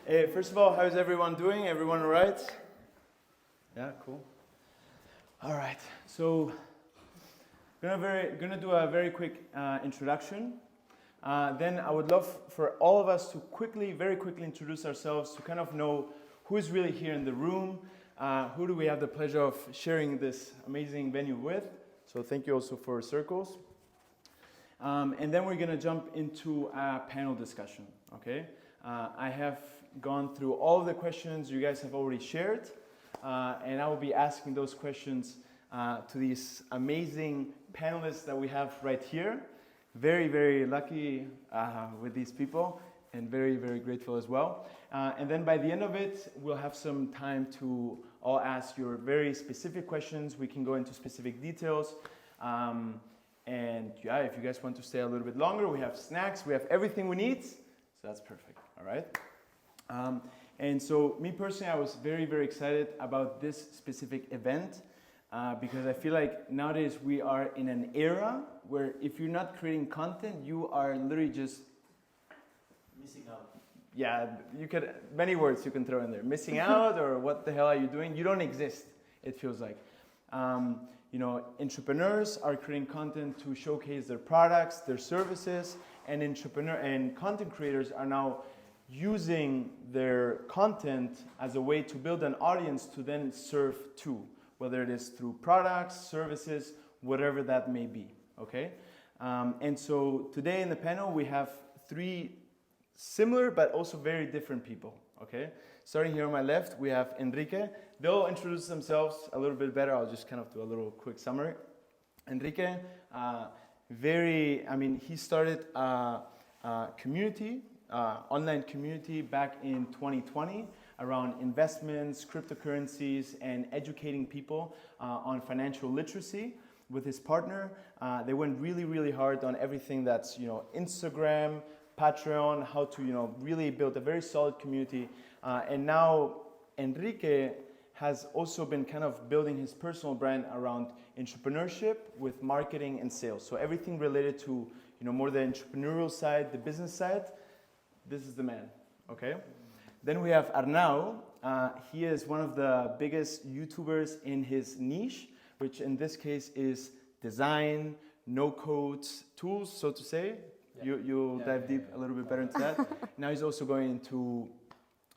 Hey, first of all, how's everyone doing? Everyone all right? Yeah, cool. All right, so gonna do a very quick introduction. Then I would love for all of us to very quickly introduce ourselves to kind of know who is really here in the room, who do we have the pleasure of sharing this amazing venue with. So thank you also for circles. And then we're gonna jump into a panel discussion, okay? I have gone through all of the questions you guys have already shared, and I will be asking those questions to these amazing panelists that we have right here. Very, very lucky with these people, and very, very grateful as well. And then by the end of it, we'll have some time to all ask your very specific questions. We can go into specific details. And yeah, if you guys want to stay a little bit longer, we have snacks, we have everything we need. So that's perfect, all right? And so me personally, I was very, very excited about this specific event because I feel like nowadays we are in an era where if you're not creating content, you are literally just missing out. Yeah, you could, many words you can throw in there. Missing out, or what the hell are you doing? You don't exist, it feels like. You know, entrepreneurs are creating content to showcase their products, their services, and content creators are now using their content as a way to build an audience to then serve to, whether it is through products, services, whatever that may be, okay? And so today in the panel, we have three similar but also very different people, okay? Starting here on my left, we have Enrique. They'll introduce themselves a little bit better. I'll just kind of do a little quick summary. Enrique, he started a community, online community back in 2020 around investments, cryptocurrencies, and educating people on financial literacy with his partner. They went really, really hard on everything that's, Instagram, Patreon, how to, really build a very solid community. And now Enrique has also been kind of building his personal brand around entrepreneurship with marketing and sales. So everything related to, more the entrepreneurial side, the business side, this is the man, okay? Then we have Arnau. He is one of the biggest YouTubers in his niche, which in this case is design, no-code tools, so to say. Yeah. You'll dive deep a little bit better into that. Now he's also going into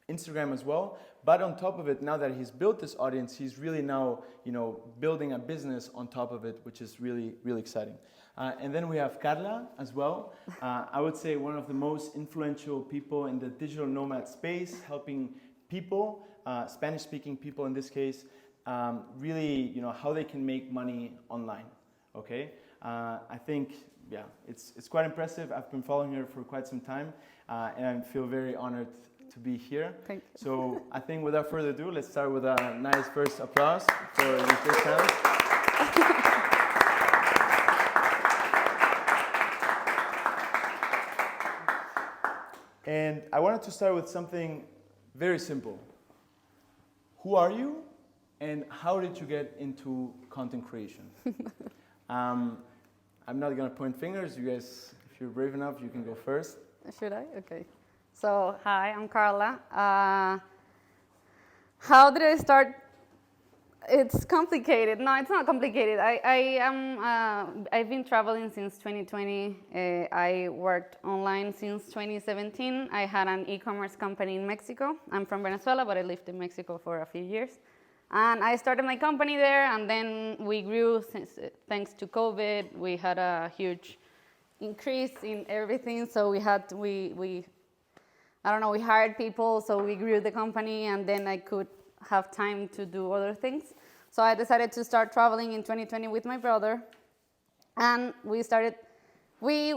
Instagram as well. But on top of it, now that he's built this audience, he's really now, building a business on top of it, which is really, really exciting. And then we have Carla as well. I would say one of the most influential people in the digital nomad space, helping people, Spanish-speaking people in this case, really, how they can make money online, okay? I think, yeah, it's quite impressive. I've been following her for quite some time, and I feel very honored to be here. Thank you. So I think without further ado, let's start with a nice first applause for the first time. And I wanted to start with something very simple. Who are you, and how did you get into content creation? I'm not gonna point fingers. You guys, if you're brave enough, you can go first. Should I? Okay. So, hi, I'm Carla. How did I start? It's complicated. No, it's not complicated. I've been traveling since 2020. I worked online since 2017. I had an e-commerce company in Mexico. I'm from Venezuela, but I lived in Mexico for a few years. And I started my company there, and then we grew thanks to COVID. We had a huge increase in everything, so we hired people, so we grew the company, and then I could have time to do other things. So I decided to start traveling in 2020 with my brother, and we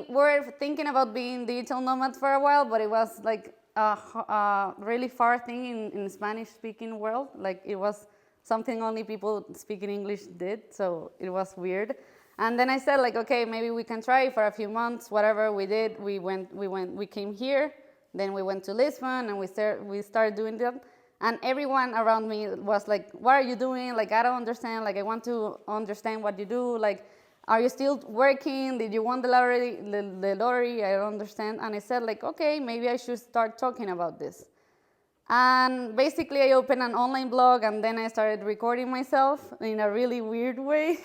were thinking about being digital nomads for a while, but it was like a really far thing in Spanish-speaking world. Like, it was something only people speaking English did, so it was weird. And then I said, like, okay, maybe we can try for a few months. Whatever we did, we came here. Then we went to Lisbon, and we started doing that. And everyone around me was like, what are you doing? Like, I don't understand. Like, I want to understand what you do. Like, are you still working? Did you win the lottery? I don't understand. And I said, like, okay, maybe I should start talking about this. And basically, I opened an online blog, and then I started recording myself in a really weird way.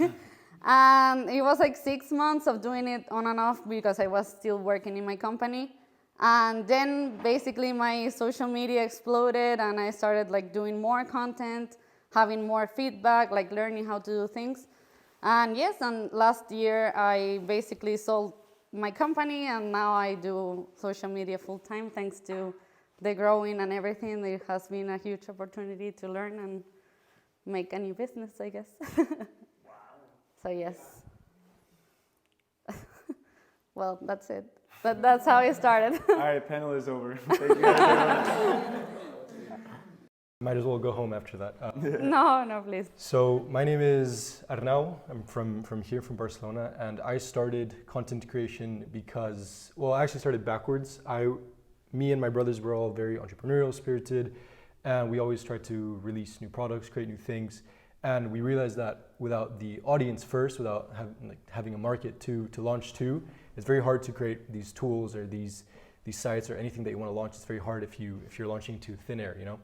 And it was like 6 months of doing it on and off because I was still working in my company. And then basically my social media exploded, and I started like doing more content, having more feedback, like learning how to do things. And yes, and last year I basically sold my company, and now I do social media full time thanks to the growing and everything. It has been a huge opportunity to learn and make a new business, I guess. So yes. Well, that's it. That's how it started. All right, panel is over. Thank you guys very much. Might as well go home after that. No, please. So my name is Arnau. I'm from here, from Barcelona, and I started content creation because, well, I actually started backwards. Me and my brothers were all very entrepreneurial spirited, and we always tried to release new products, create new things. And we realized that without the audience first, without having a market to launch to, it's very hard to create these tools or these sites or anything that you want to launch. It's very hard if you're launching to thin air, you know?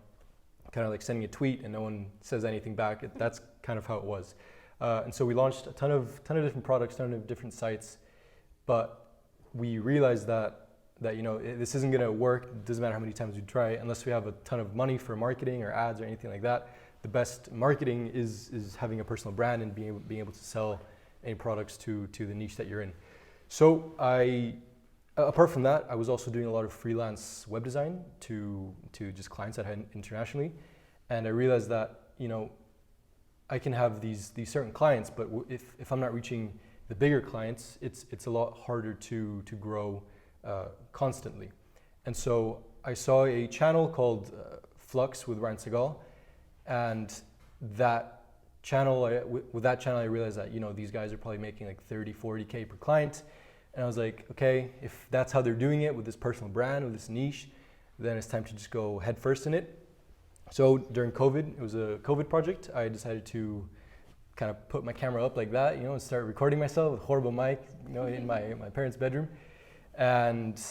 Kind of like sending a tweet and no one says anything back. That's kind of how it was. And so we launched a ton of different products, ton of different sites, but we realized that you know, this isn't going to work. It doesn't matter how many times we try, unless we have a ton of money for marketing or ads or anything like that. The best marketing is having a personal brand and being able to sell any products to the niche that you're in. So apart from that, I was also doing a lot of freelance web design to just clients that I had internationally, and I realized that, you know, I can have these certain clients, but if I'm not reaching the bigger clients, it's a lot harder to grow constantly. And so I saw a channel called Flux with Ryan Segal, and that channel, with that channel, I realized that, you know, these guys are probably making like 30, 40K per client. And I was like, okay, if that's how they're doing it with this personal brand, with this niche, then it's time to just go head first in it. So during COVID, it was a COVID project, I decided to kind of put my camera up like that, you know, and start recording myself with a horrible mic, you know, in my parents' bedroom. And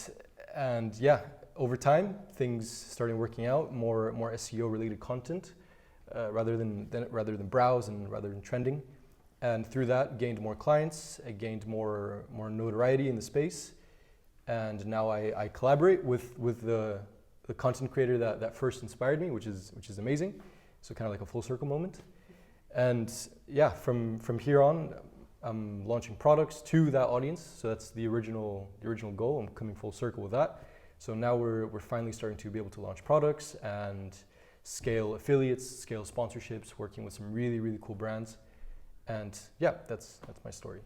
yeah, over time, things started working out, more SEO related content, rather than browse and rather than trending. And through that, gained more clients, I gained more notoriety in the space. And now I collaborate with the content creator that first inspired me, which is amazing. So kind of like a full circle moment. And yeah, from here on, I'm launching products to that audience. So that's the original goal. I'm coming full circle with that. So now we're finally starting to be able to launch products and scale affiliates, scale sponsorships, working with some really, really cool brands. And yeah, that's my story.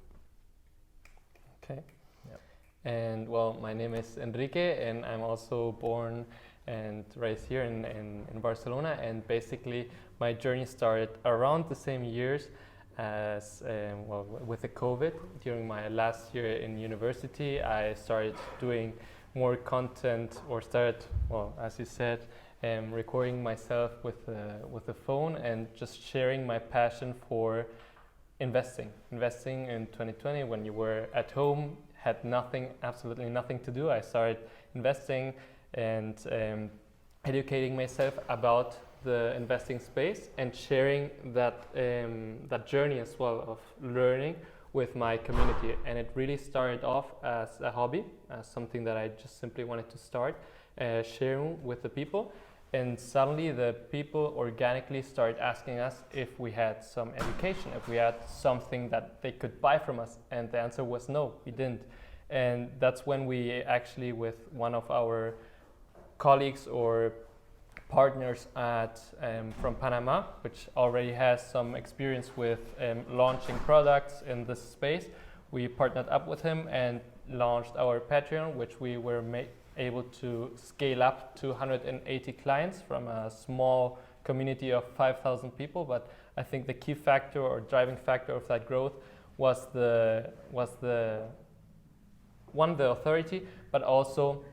Okay. Yeah. And well, my name is Enrique, and I'm also born and raised here in Barcelona. And basically, my journey started around the same years as with the COVID. During my last year in university, I started doing more content, or started, well, as you said, recording myself with the phone and just sharing my passion for investing in 2020, when you were at home, had absolutely nothing to do. I started investing and educating myself about the investing space and sharing that journey as well of learning with my community. And it really started off as a hobby, as something that I just simply wanted to start sharing with the people. And suddenly the people organically started asking us if we had some education, if we had something that they could buy from us. And the answer was no, we didn't. And that's when we actually, with one of our colleagues or partners from Panama, which already has some experience with launching products in this space, we partnered up with him and launched our Patreon, which we were able to scale up to 180 clients from a small community of 5,000 people. But I think the key factor or driving factor of that growth was the authority, but also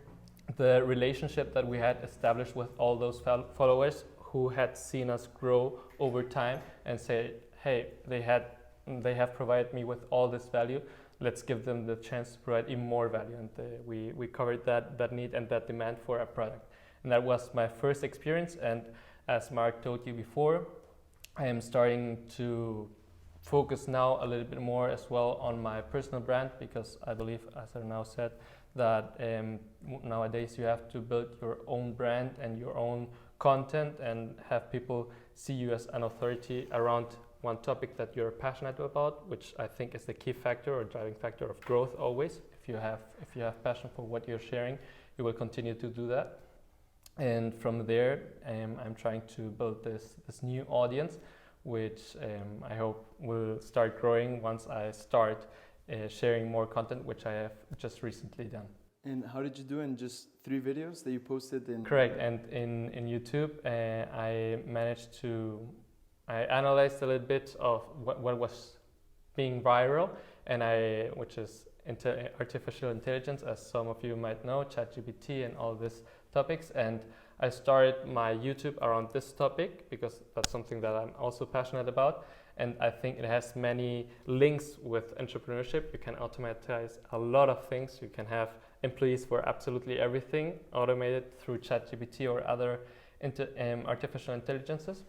the relationship that we had established with all those followers who had seen us grow over time and say, hey, they have provided me with all this value. Let's give them the chance to provide even more value. And we covered that need and that demand for a product. And that was my first experience. And as Mark told you before, I am starting to focus now a little bit more as well on my personal brand, because I believe, as I now said, that nowadays you have to build your own brand and your own content and have people see you as an authority around one topic that you're passionate about, which I think is the key factor or driving factor of growth always. If you have passion for what you're sharing, you will continue to do that. And from there, I'm trying to build this new audience, which I hope will start growing once I start sharing more content, which I have just recently done. And how did you do in just 3 videos that you posted in? Correct, and in YouTube, I analyzed a little bit of what was being viral, and which is artificial intelligence, as some of you might know, ChatGPT and all these topics. And I started my YouTube around this topic because that's something that I'm also passionate about. And I think it has many links with entrepreneurship. You can automatize a lot of things. You can have employees for absolutely everything automated through ChatGPT or other artificial intelligences.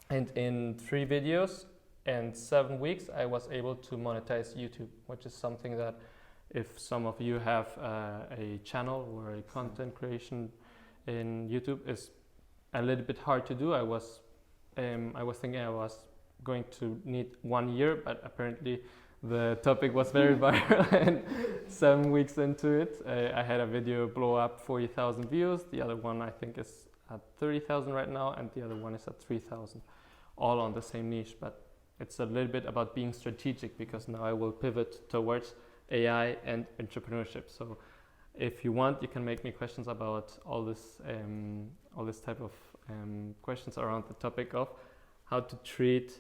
And in 3 videos and 7 weeks, I was able to monetize YouTube, which is something that if some of you have a channel or a content creation in YouTube, is a little bit hard to do. I was thinking I was going to need 1 year, but apparently the topic was very viral, and 7 weeks into it, I had a video blow up 40,000 views. The other one I think is at 30,000 right now, and the other one is at 3,000, all on the same niche. But it's a little bit about being strategic, because now I will pivot towards AI and entrepreneurship. So if you want, you can make me questions about all this type of questions around the topic of how to treat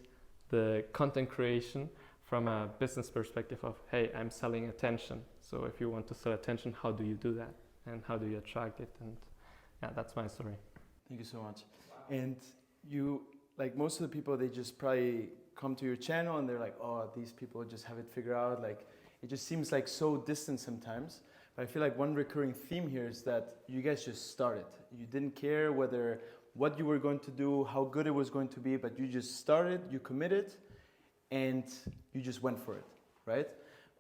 the content creation from a business perspective of, hey, I'm selling attention. So if you want to sell attention, how do you do that? And how do you attract it? And yeah, that's my story. Thank you so much. And you, like most of the people, they just probably come to your channel and they're like, oh, these people just have it figured out. Like, it just seems like so distant sometimes. But I feel like one recurring theme here is that you guys just started. You didn't care what you were going to do, how good it was going to be, but you just started, you committed, and you just went for it, right?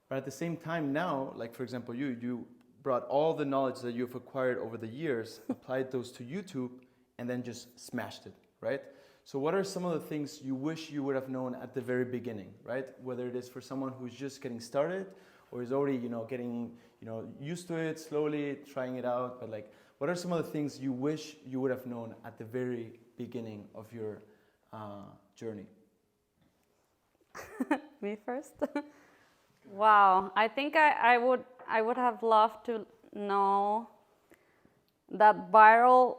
But at the same time now, like for example, you brought all the knowledge that you've acquired over the years, applied those to YouTube, and then just smashed it, right? So what are some of the things you wish you would have known at the very beginning, right? Whether it is for someone who's just getting started or is already, getting, used to it, slowly trying it out, but like, what are some of the things you wish you would have known at the very beginning of your journey? Me first? Wow, I think I would have loved to know that viral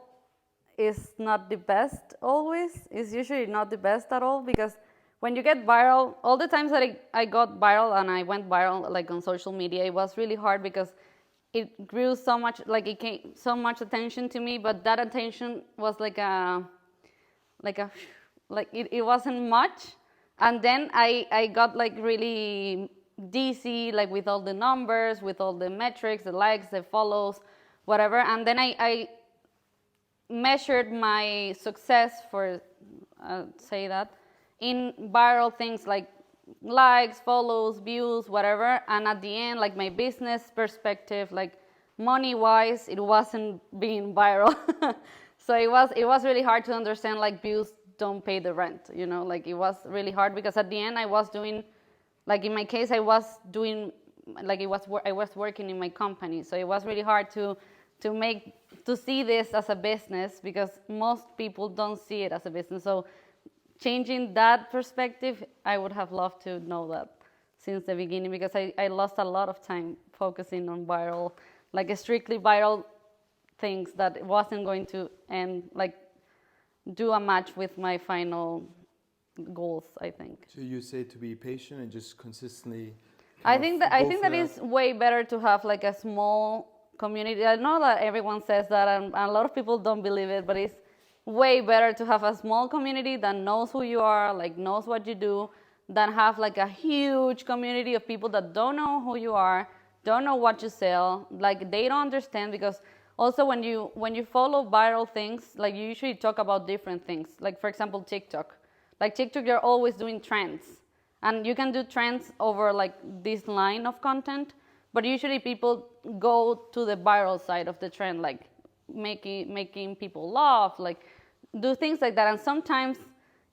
is not the best always. It's usually not the best at all, because when you get viral, all the times that I got viral and I went viral like on social media, it was really hard because it grew so much, like it came so much attention to me, but that attention was like it wasn't much. And then I got like really dizzy, like with all the numbers, with all the metrics, the likes, the follows, whatever. And then I measured my success, for say that, in viral things like likes, follows, views, whatever. And at the end, like my business perspective, like money-wise, it wasn't being viral. So it was really hard to understand, like views don't pay the rent, like it was really hard, because at the end I was doing, like in my case, I was working in my company. So it was really hard to see this as a business, because most people don't see it as a business. So changing that perspective, I would have loved to know that since the beginning, because I lost a lot of time focusing on viral, like strictly viral things that wasn't going to end, like do a match with my final goals, I think. So you say to be patient and just consistently. I think that is way better to have like a small community. I know that everyone says that, and a lot of people don't believe it, but it's way better to have a small community that knows who you are, like knows what you do, than have like a huge community of people that don't know who you are, don't know what you sell, like they don't understand, because Also, when you follow viral things, like you usually talk about different things. Like for example, TikTok. Like TikTok, you're always doing trends, and you can do trends over like this line of content. But usually people go to the viral side of the trend, like making people laugh, like do things like that. And sometimes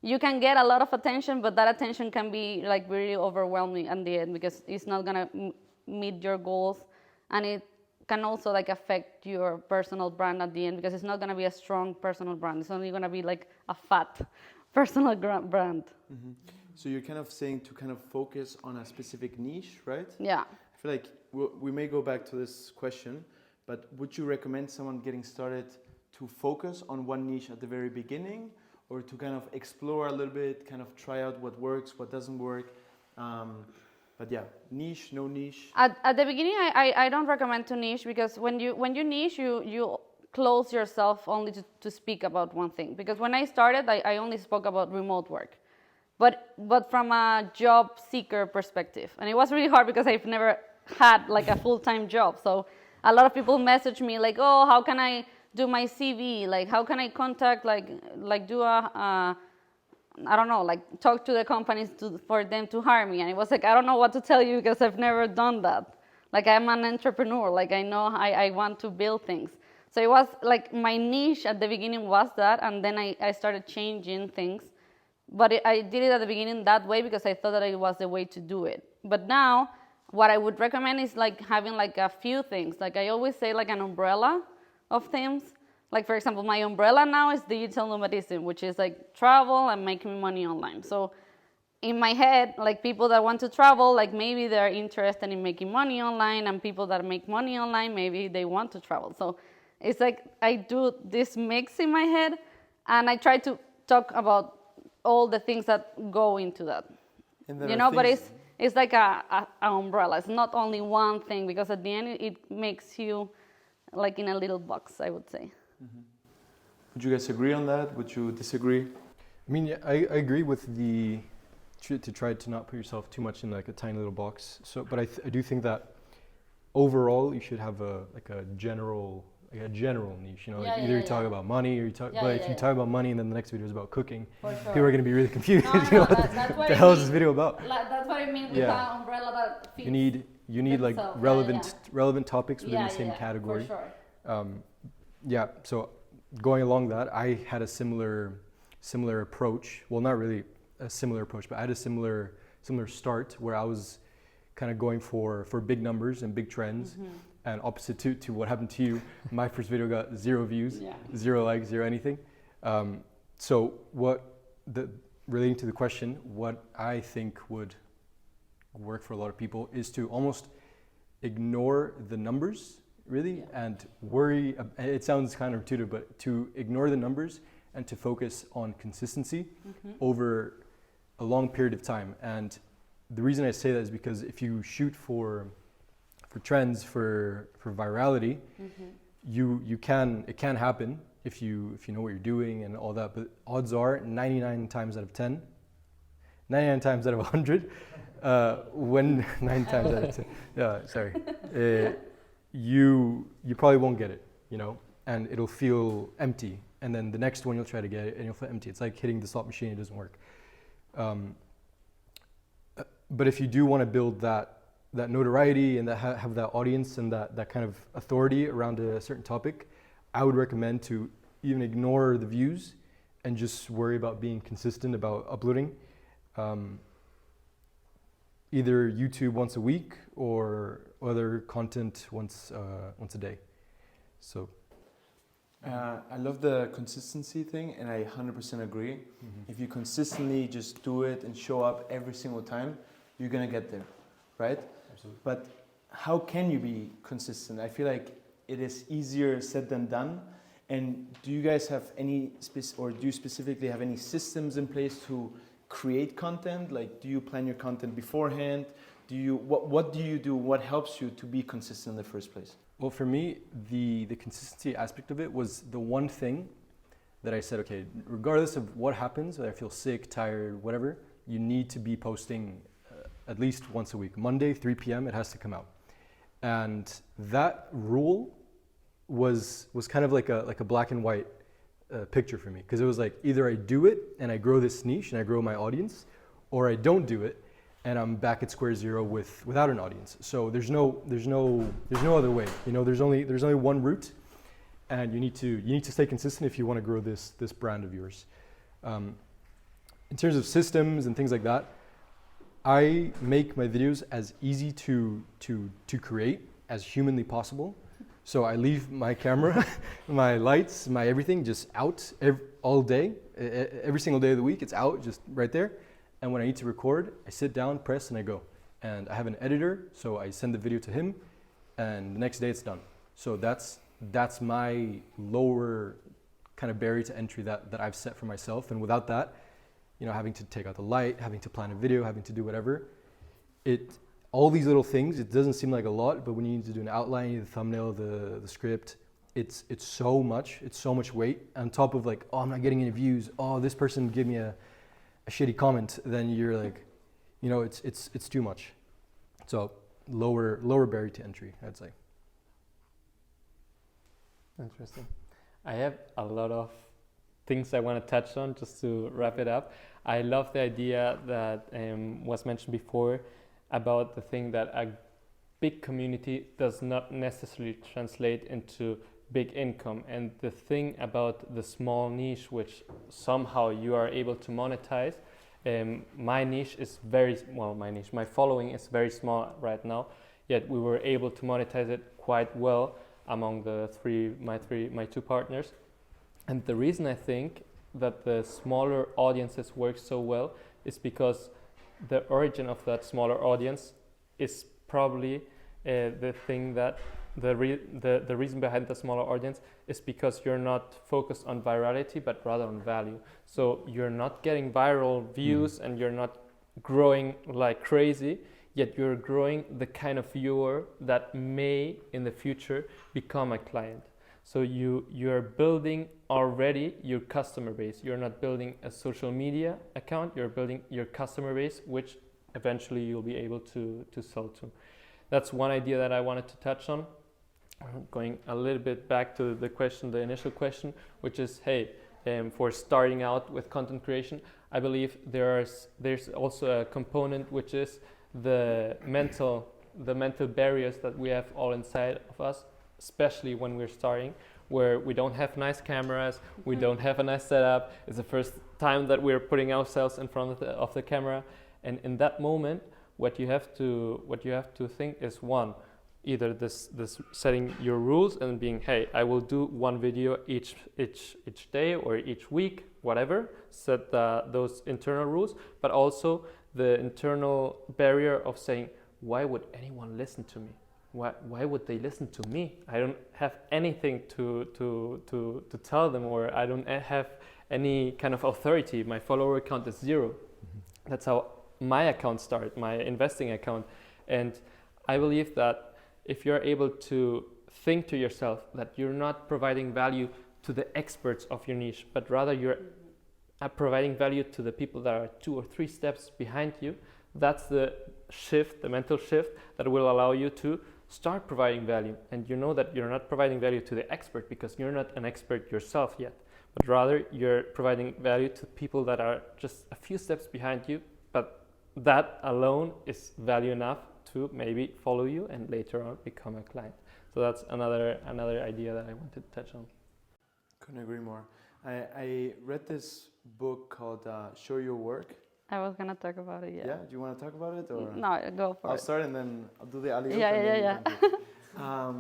you can get a lot of attention, but that attention can be like really overwhelming at the end because it's not gonna meet your goals, and it can also like affect your personal brand at the end because it's not gonna be a strong personal brand. It's only gonna be like a fat personal brand. Mm-hmm. So you're kind of saying to kind of focus on a specific niche, right? Yeah. I feel like we may go back to this question, but would you recommend someone getting started to focus on one niche at the very beginning, or to kind of explore a little bit, kind of try out what works, what doesn't work? But yeah, niche, no niche. At the beginning, I don't recommend to niche because when you niche, you close yourself only to speak about one thing. Because when I started, I only spoke about remote work, but from a job seeker perspective, and it was really hard because I've never had like a full-time job. So a lot of people message me like, oh, how can I do my CV? Like, how can I contact like do a I don't know, like talk to the companies for them to hire me. And it was like, I don't know what to tell you because I've never done that. Like I'm an entrepreneur, like I know I want to build things. So it was like my niche at the beginning was that, and then I started changing things. But I did it at the beginning that way because I thought that it was the way to do it. But now what I would recommend is like having like a few things. Like I always say like an umbrella of things. Like for example, my umbrella now is digital nomadism, which is like travel and making money online. So in my head, like people that want to travel, like maybe they're interested in making money online, and people that make money online, maybe they want to travel. So it's like I do this mix in my head, and I try to talk about all the things that go into that. You know, but it's like a umbrella. It's not only one thing, because at the end it makes you like in a little box, I would say. Mm-hmm. Would you guys agree on that? Would you disagree? I mean, yeah, I agree with to try to not put yourself too much in like a tiny little box. So, but I do think that overall you should have a general niche. You know, like either you talk about money or you talk. But if you talk about money and then the next video is about cooking, For sure. people are going to be really confused. No, you know, that's what the hell is this video about? Like, that's what I mean with the umbrella that fits. You need like itself. relevant topics within the same category. For sure. Yeah, so going along that, I had a similar approach. Well, not really a similar approach, but I had a similar start where I was kind of going for big numbers and big trends. Mm-hmm. And opposite to what happened to you, my first video got 0 views, 0 likes, 0 anything. So relating to the question, what I think would work for a lot of people is to almost ignore the numbers, really, and worry. It sounds counterintuitive, but to ignore the numbers and to focus on consistency over a long period of time. And the reason I say that is because if you shoot for trends, for virality, it can happen if you know what you're doing and all that. But odds are 99 times out of 10, 99 times out of 100, when 9 times out of 10, you probably won't get it, you know, and it'll feel empty. And then the next one you'll try to get it and you'll feel empty. It's like hitting the slot machine, it doesn't work. But if you do want to build that notoriety and that have that audience and that kind of authority around a certain topic, I would recommend to even ignore the views and just worry about being consistent about uploading. Either YouTube once a week or other content once a day. So I love the consistency thing, and I 100% agree. If you consistently just do it and show up every single time, you're gonna get there, right? Absolutely. But how can you be consistent? I feel like it is easier said than done. And do you guys have any do you specifically have any systems in place to create content? Like, do you plan your content beforehand? What do you do? What helps you to be consistent in the first place? Well, for me, the consistency aspect of it was the one thing that I said, okay, regardless of what happens, whether I feel sick, tired, whatever, you need to be posting at least once a week. Monday, 3 p.m., it has to come out. And that rule was kind of like a black and white picture for me, because it was like either I do it and I grow this niche and I grow my audience, or I don't do it and I'm back at square zero without an audience. So there's no other way. You know, there's only one route, and you need to stay consistent if you want to grow this brand of yours. In terms of systems and things like that, I make my videos as easy to create as humanly possible. So I leave my camera, my lights, my everything just out all day, every single day of the week. It's out, just right there. And when I need to record, I sit down, press, and I go. And I have an editor, so I send the video to him, and the next day it's done. So that's my lower kind of barrier to entry that I've set for myself. And without that, you know, having to take out the light, having to plan a video, having to do whatever, all these little things, it doesn't seem like a lot, but when you need to do an outline, the thumbnail, the script, it's so much weight on top of like, oh, I'm not getting any views. Oh, this person gave me a shitty comment. Then you're like, you know, it's too much. So lower barrier to entry, I'd say. Interesting. I have a lot of things I want to touch on just to wrap it up. I love the idea that was mentioned before about the thing that a big community does not necessarily translate into big income, and the thing about the small niche which somehow you are able to monetize. My niche is my following is very small right now, yet we were able to monetize it quite well among my two partners. And the reason I think that the smaller audiences work so well is because the origin of that smaller audience is probably the thing that the reason behind the smaller audience is because you're not focused on virality but rather on value. So you're not getting viral views and you're not growing like crazy, yet you're growing the kind of viewer that may in the future become a client. So you're building already your customer base. You're not building a social media account, you're building your customer base, which eventually you'll be able to sell to. That's one idea that I wanted to touch on. Going a little bit back to the initial question, which is, hey, for starting out with content creation, I believe there's also a component which is the mental barriers that we have all inside of us, especially when we're starting, where we don't have nice cameras, we don't have a nice setup. It's the first time that we're putting ourselves in front of the camera, and in that moment, what you have to think is, one, either this setting your rules and being, hey, I will do one video each day or each week, whatever. Set those internal rules, but also the internal barrier of saying, why would anyone listen to me? Why would they listen to me? I don't have anything to tell them, or I don't have any kind of authority. My follower count is 0. Mm-hmm. That's how my account started, my investing account. And I believe that if you're able to think to yourself that you're not providing value to the experts of your niche, but rather you're providing value to the people that are 2 or 3 steps behind you, that's the mental shift that will allow you to start providing value. And you know that you're not providing value to the expert because you're not an expert yourself yet, but rather you're providing value to people that are just a few steps behind you, but that alone is value enough to maybe follow you and later on become a client. So that's another idea that I wanted to touch on. Couldn't agree more. I read this book called Show Your Work. I was gonna talk about it. Yeah. Yeah. Do you want to talk about it or? No, go for it. I'll start and then I'll do the alley-oop. Yeah.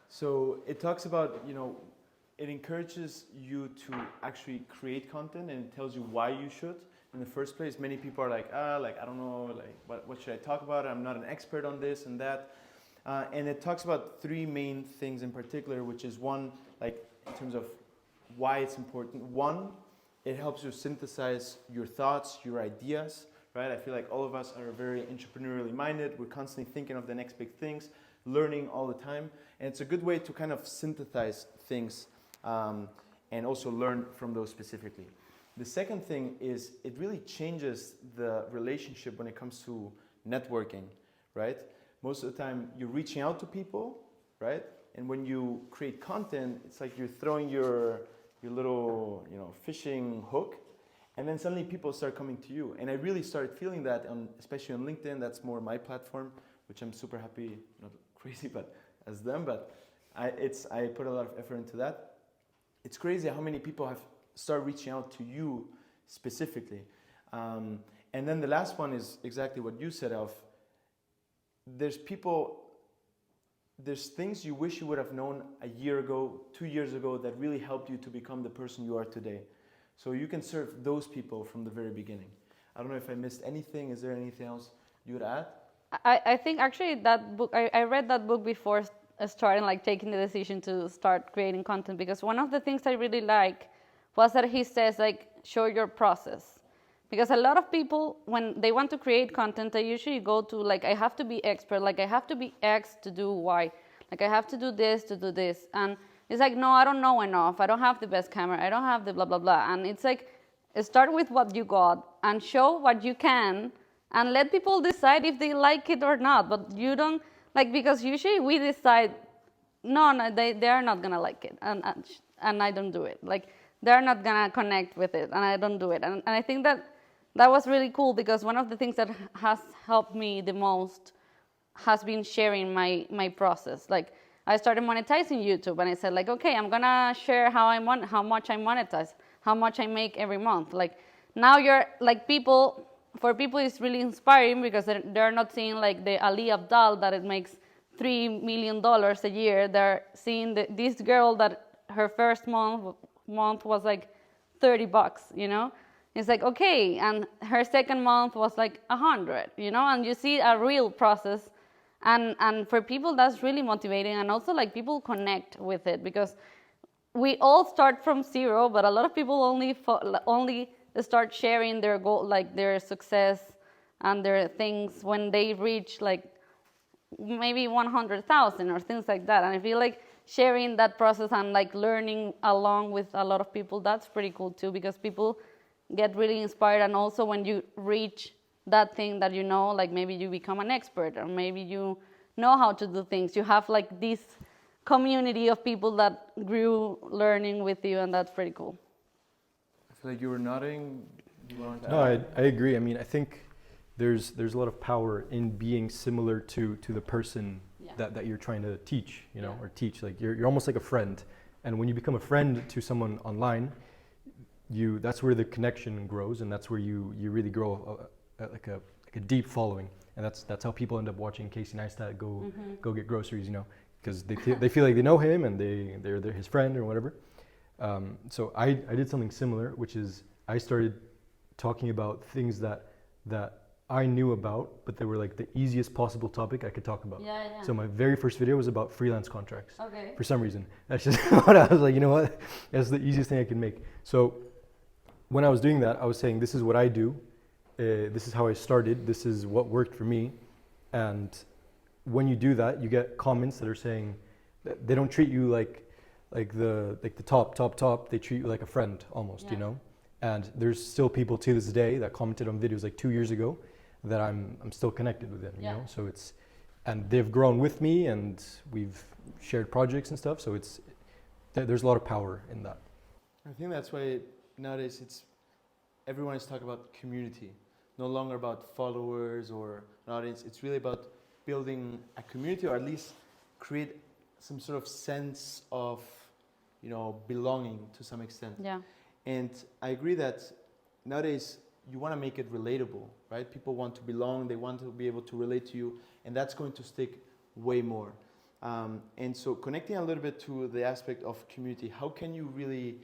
So it talks about, it encourages you to actually create content, and it tells you why you should. In the first place, many people are like, I don't know, what should I talk about? I'm not an expert on this and that. And it talks about 3 main things in particular, which is one, in terms of why it's important. One, it helps you synthesize your thoughts, your ideas, right? I feel like all of us are very entrepreneurially minded. We're constantly thinking of the next big things, learning all the time. And it's a good way to kind of synthesize things and also learn from those specifically. The second thing is it really changes the relationship when it comes to networking, right? Most of the time you're reaching out to people, right? And when you create content, it's like you're throwing your little, fishing hook, and then suddenly people start coming to you. And I really started feeling that, especially on LinkedIn. That's more my platform, which I'm super happy, not crazy, but as them. But I put a lot of effort into that. It's crazy how many people have started reaching out to you specifically. And then the last one is exactly what you said, Alf. There's things you wish you would have known a year ago, 2 years ago, that really helped you to become the person you are today. So you can serve those people from the very beginning. I don't know if I missed anything. Is there anything else you would add? I think actually that book, I read that book before starting, like taking the decision to start creating content, because one of the things I really like was that he says, like, show your process. Because a lot of people, when they want to create content, they usually go to, like, I have to be expert, like I have to be X to do Y, like I have to do this to do this. And it's like, no, I don't know enough. I don't have the best camera. I don't have the blah, blah, blah. And it's like, start with what you got and show what you can and let people decide if they like it or not. But you don't, like, because usually we decide, no, they are not going to like it. And I don't do it. Like, they're not going to connect with it and I don't do it. And I think that was really cool, because one of the things that has helped me the most has been sharing my process. Like, I started monetizing YouTube, and I said, like, okay, I'm gonna share how much I monetize, how much I make every month. Like, now you're like, for people it's really inspiring, because they're not seeing like the Ali Abdal that it makes $3 million a year. They're seeing this girl that her first month was like $30, It's like, okay, and her second month was like 100, and you see a real process. And for people, that's really motivating, and also like people connect with it, because we all start from zero, but a lot of people only start sharing their goal, like their success and their things, when they reach like maybe 100,000 or things like that. And I feel like sharing that process and like learning along with a lot of people, that's pretty cool too, because people get really inspired. And also when you reach that thing that like maybe you become an expert, or maybe you know how to do things, you have like this community of people that grew learning with you, and that's pretty cool. I feel like you were nodding. No, I agree. I mean, I think there's a lot of power in being similar to the person that you're trying to teach, or teach. Like you're almost like a friend, and when you become a friend to someone online, that's where the connection grows, and that's where you really grow like a deep following, and that's how people end up watching Casey Neistat go get groceries, because they feel like they know him and they're his friend or whatever. So I did something similar, which is I started talking about things that I knew about, but they were like the easiest possible topic I could talk about. Yeah. So my very first video was about freelance contracts. Okay. For some reason, that's just what I was like. You know what? That's the easiest thing I can make. So when I was doing that, I was saying, this is what I do. This is how I started. This is what worked for me. And when you do that, you get comments that are saying that they don't treat you like the top. They treat you like a friend almost, And there's still people to this day that commented on videos like 2 years ago that I'm still connected with them, So and they've grown with me, and we've shared projects and stuff. So there's a lot of power in that. I think that's why nowadays everyone is talking about community, no longer about followers or an audience. It's really about building a community, or at least create some sort of sense of, belonging to some extent. Yeah. And I agree that nowadays you want to make it relatable, right? People want to belong, they want to be able to relate to you, and that's going to stick way more. And so connecting a little bit to the aspect of community, how can you really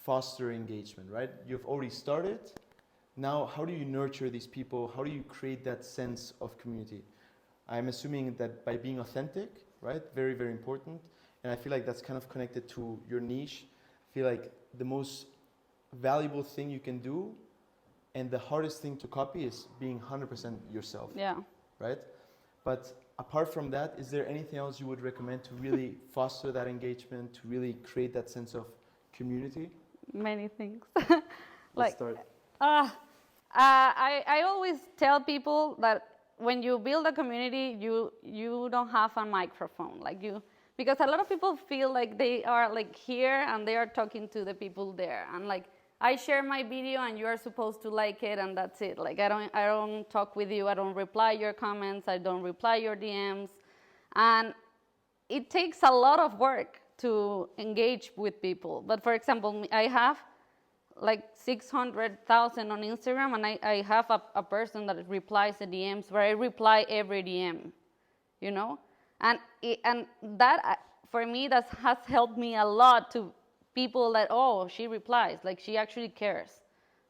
foster engagement, right? You've already started. Now, how do you nurture these people? How do you create that sense of community? I'm assuming that by being authentic, right? Very, very important. And I feel like that's kind of connected to your niche. I feel like the most valuable thing you can do and the hardest thing to copy is being 100% yourself. Yeah. Right? But apart from that, is there anything else you would recommend to really foster that engagement, to really create that sense of community? Many things. Let's start. I always tell people that when you build a community, you don't have a microphone. Like you because a lot of people feel like they are like here and they are talking to the people there, and like I share my video and you are supposed to like it and that's it. Like I don't talk with you, I don't reply your comments, I don't reply your DMs, and it takes a lot of work to engage with people. But for example, I have like 600,000 on Instagram, and I have a person that replies the DMs where I reply every DM, you know? And that, for me, that has helped me a lot to people that, oh, she replies, like she actually cares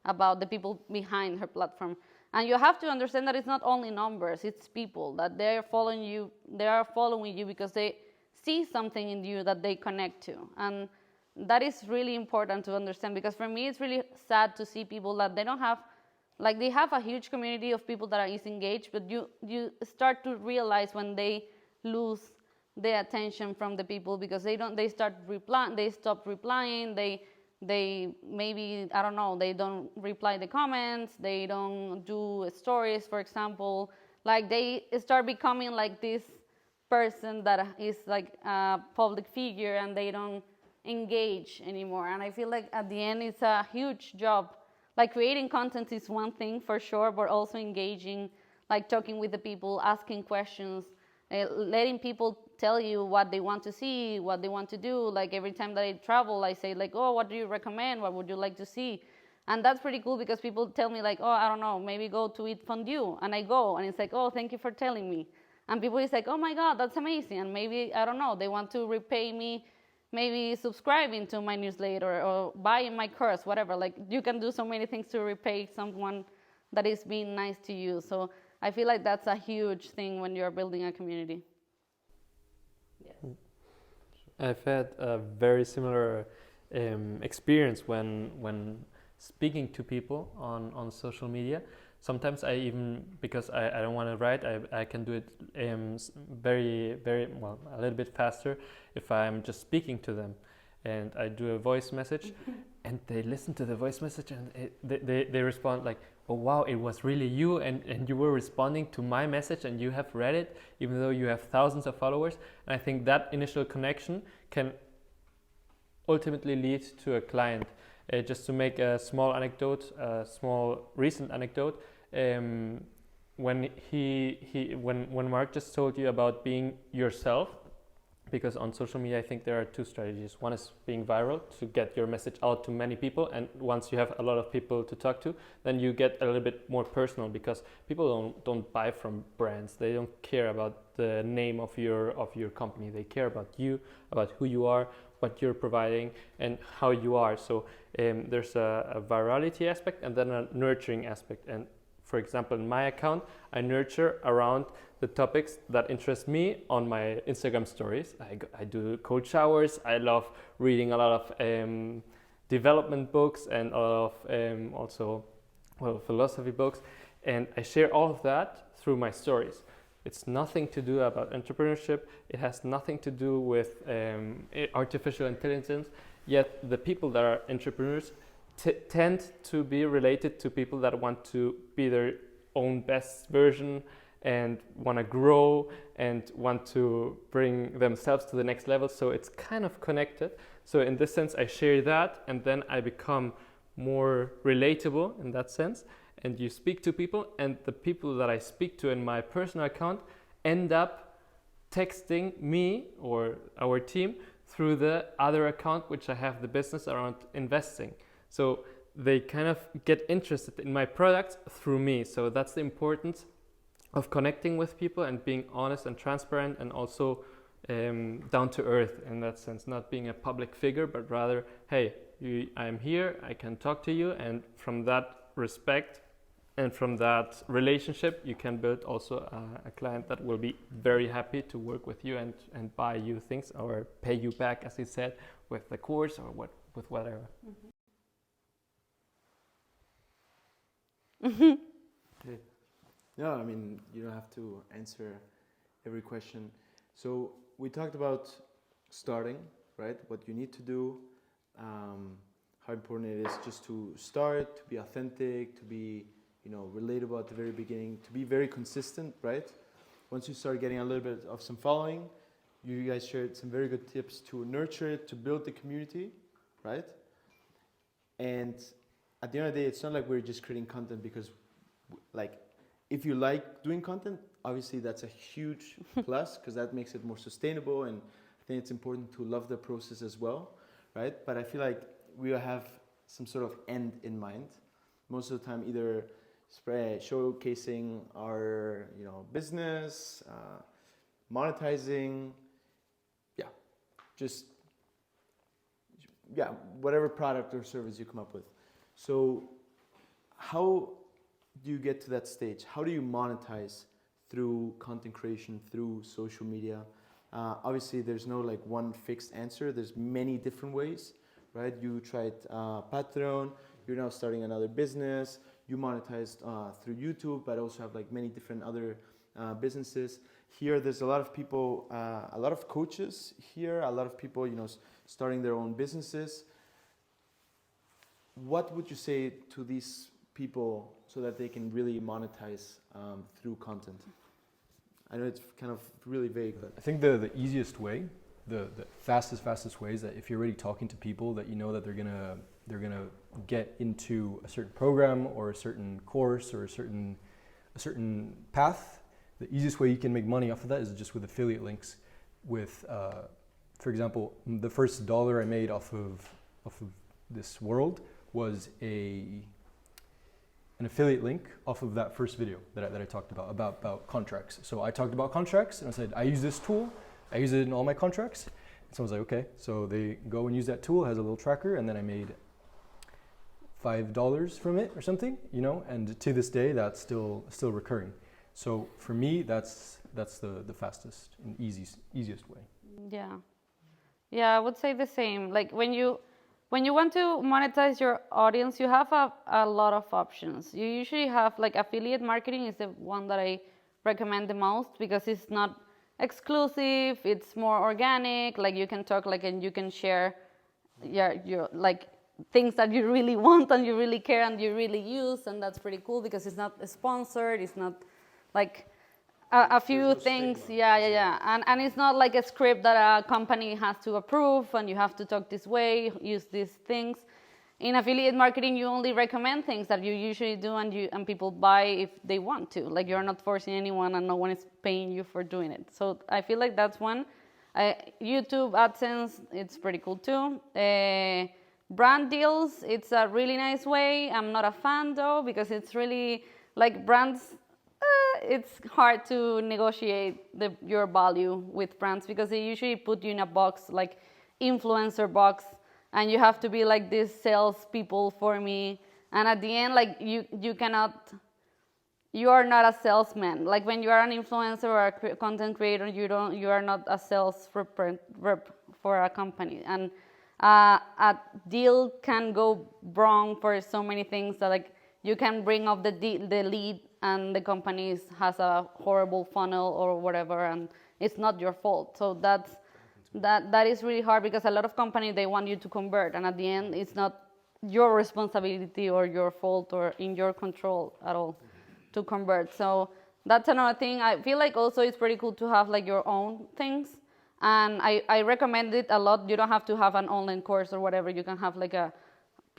about the people behind her platform. And you have to understand that it's not only numbers, it's people, that they are following you because they see something in you that they connect to. And that is really important to understand, because for me it's really sad to see people that they don't have, like they have a huge community of people that are engaged, but you start to realize when they lose the attention from the people because they stop replying, they maybe, I don't know, they don't reply the comments, they don't do stories, for example, like they start becoming like this person that is like a public figure and they don't engage anymore. And I feel like at the end it's a huge job. Like creating content is one thing for sure, but also engaging, like talking with the people, asking questions, letting people tell you what they want to see, what they want to do. Like every time that I travel, I say like, oh, what do you recommend? What would you like to see? And that's pretty cool because people tell me like, oh, I don't know, maybe go to eat fondue. And I go and it's like, oh, thank you for telling me. And people is like, oh my God, that's amazing. And maybe, I don't know, they want to repay me, maybe subscribing to my newsletter or buying my course, whatever. Like you can do so many things to repay someone that is being nice to you. So I feel like that's a huge thing when you're building a community. Yes. I've had a very similar experience when speaking to people on social media. Sometimes I even, because I don't want to write, I can do it very well, a little bit faster if I'm just speaking to them. And I do a voice message and they listen to the voice message and they respond like, oh wow, it was really you, and you were responding to my message and you have read it even though you have thousands of followers. And I think that initial connection can ultimately lead to a client. Just to make a small anecdote, a small recent anecdote, when Mark just told you about being yourself, because on social media I think there are two strategies. One is being viral, to get your message out to many people, and once you have a lot of people to talk to, then you get a little bit more personal, because people don't buy from brands. They don't care about the name of your company. They care about you, about who you are, what you're providing, and how you are. So there's a virality aspect and then a nurturing aspect. And for example, in my account, I nurture around the topics that interest me on my Instagram stories. I do cold showers. I love reading a lot of development books and a lot of also philosophy books. And I share all of that through my stories. It's nothing to do about entrepreneurship. It has nothing to do with artificial intelligence. Yet the people that are entrepreneurs tend to be related to people that want to be their own best version and want to grow and want to bring themselves to the next level. So it's kind of connected. So in this sense, I share that, and then I become more relatable in that sense. And you speak to people, and the people that I speak to in my personal account end up texting me or our team through the other account, which I have the business around investing. So they kind of get interested in my products through me. So that's the importance of connecting with people and being honest and transparent, and also down to earth in that sense, not being a public figure, but rather, hey, I'm here, I can talk to you, and from that respect and from that relationship, you can build also a client that will be very happy to work with you and buy you things or pay you back, as you said, with the course or with whatever. No, I mean, you don't have to answer every question. So we talked about starting, right? What you need to do, how important it is just to start, to be authentic, to be, relatable at the very beginning, to be very consistent, right? Once you start getting a little bit of some following, you guys shared some very good tips to nurture it, to build the community, right? And at the end of the day, it's not like we're just creating content because, like, if you like doing content, obviously that's a huge plus because that makes it more sustainable, and I think it's important to love the process as well, right? But I feel like we have some sort of end in mind. Most of the time, either showcasing our business, monetizing, whatever product or service you come up with. So how do you get to that stage? How do you monetize through content creation, through social media? Obviously, there's no like one fixed answer. There's many different ways, right? You tried Patreon. You're now starting another business. You monetized through YouTube, but also have like many different other businesses. Here, there's a lot of people, a lot of coaches here, a lot of people, starting their own businesses. What would you say to these people so that they can really monetize through content? I know it's kind of really vague, but I think the easiest way, the fastest way is that if you're already talking to people that you know that they're gonna get into a certain program or a certain course or a certain path, the easiest way you can make money off of that is just with affiliate links. With, for example, the first dollar I made off of this world was an affiliate link off of that first video that I talked about contracts. So I talked about contracts and I said, I use this tool, I use it in all my contracts. And someone's like, okay. So they go and use that tool, it has a little tracker, and then I made $5 from it or something, and to this day that's still recurring. So for me, that's the fastest and easiest way. Yeah, I would say the same. Like when you want to monetize your audience, you have a lot of options. You usually have like affiliate marketing is the one that I recommend the most because it's not exclusive, it's more organic, like you can talk and you can share your like things that you really want and you really care and you really use, and that's pretty cool because it's not sponsored, it's not like a few things, and it's not like a script that a company has to approve and you have to talk this way, use these things. In affiliate marketing, you only recommend things that you usually do and people buy if they want to. Like you're not forcing anyone and no one is paying you for doing it. So I feel like that's one. YouTube AdSense, it's pretty cool too. Brand deals, it's a really nice way. I'm not a fan though because it's really like brands. It's hard to negotiate your value with brands because they usually put you in a box, like influencer box, and you have to be like these sales people for me. And at the end, like you are not a salesman. Like when you are an influencer or a content creator, you are not a sales rep for a company. And a deal can go wrong for so many things that like you can bring up the lead and the company has a horrible funnel or whatever, and it's not your fault. So that is really hard because a lot of companies, they want you to convert, and at the end, it's not your responsibility or your fault or in your control at all to convert. So that's another thing. I feel like also it's pretty cool to have like your own things, and I recommend it a lot. You don't have to have an online course or whatever. You can have like a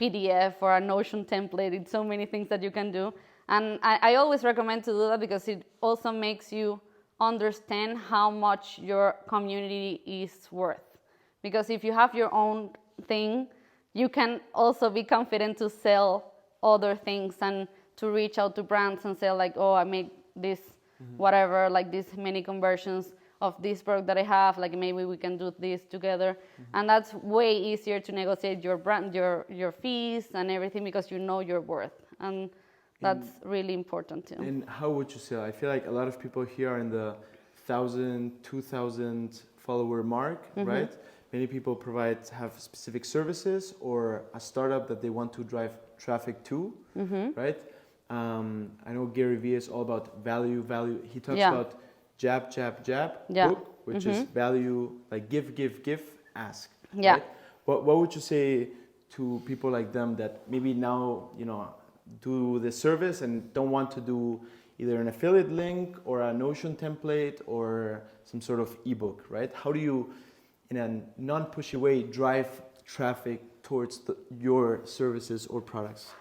PDF or a Notion template. It's so many things that you can do. And I always recommend to do that because it also makes you understand how much your community is worth. Because if you have your own thing, you can also be confident to sell other things and to reach out to brands and say like, oh, I made this, whatever, like this many conversions of this product that I have, like maybe we can do this together. And that's way easier to negotiate your brand, your fees and everything because you know your worth. And that's really important too. And how would you sell? I feel like a lot of people here are in the 1,000, 2,000 follower mark, right? Many people have specific services or a startup that they want to drive traffic to, right? I know Gary Vee is all about value. He talks about jab, hook, which is value, like give, ask. Yeah. Right? What would you say to people like them that maybe now, do the service and don't want to do either an affiliate link or a Notion template or some sort of ebook, right? How do you, in a non-pushy way, drive traffic towards your services or products?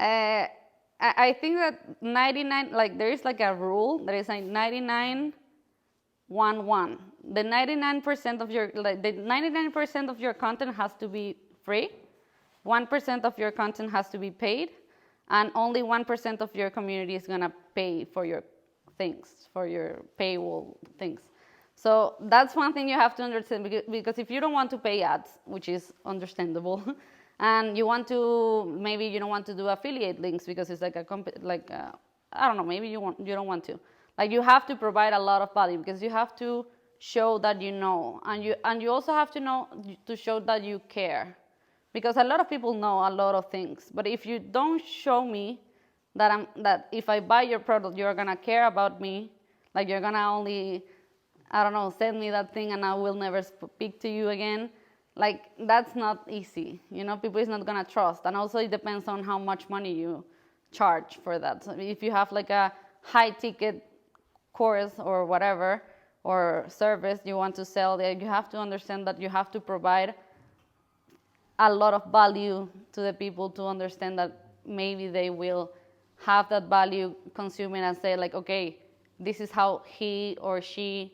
I think that 99, like there is like a rule, there is like 99-1-1. The 99% of your, like the 99% of your content has to be free, 1% of your content has to be paid, and only 1% of your community is gonna pay for your things, for your paywall things. So that's one thing you have to understand, because if you don't want to pay ads, which is understandable, and you want to, maybe you don't want to do affiliate links because it's like I don't know, maybe you don't want to. Like you have to provide a lot of value because you have to show that you know, and you also have to show that you care, because a lot of people know a lot of things, but if you don't show me that if I buy your product you're gonna care about me, like you're gonna only, I don't know, send me that thing and I will never speak to you again. Like that's not easy, you know. People is not gonna trust, and also it depends on how much money you charge for that. So if you have like a high ticket course or whatever or service you want to sell, you have to understand that you have to provide a lot of value to the people to understand that maybe they will have that value consuming and say like, okay, this is how he or she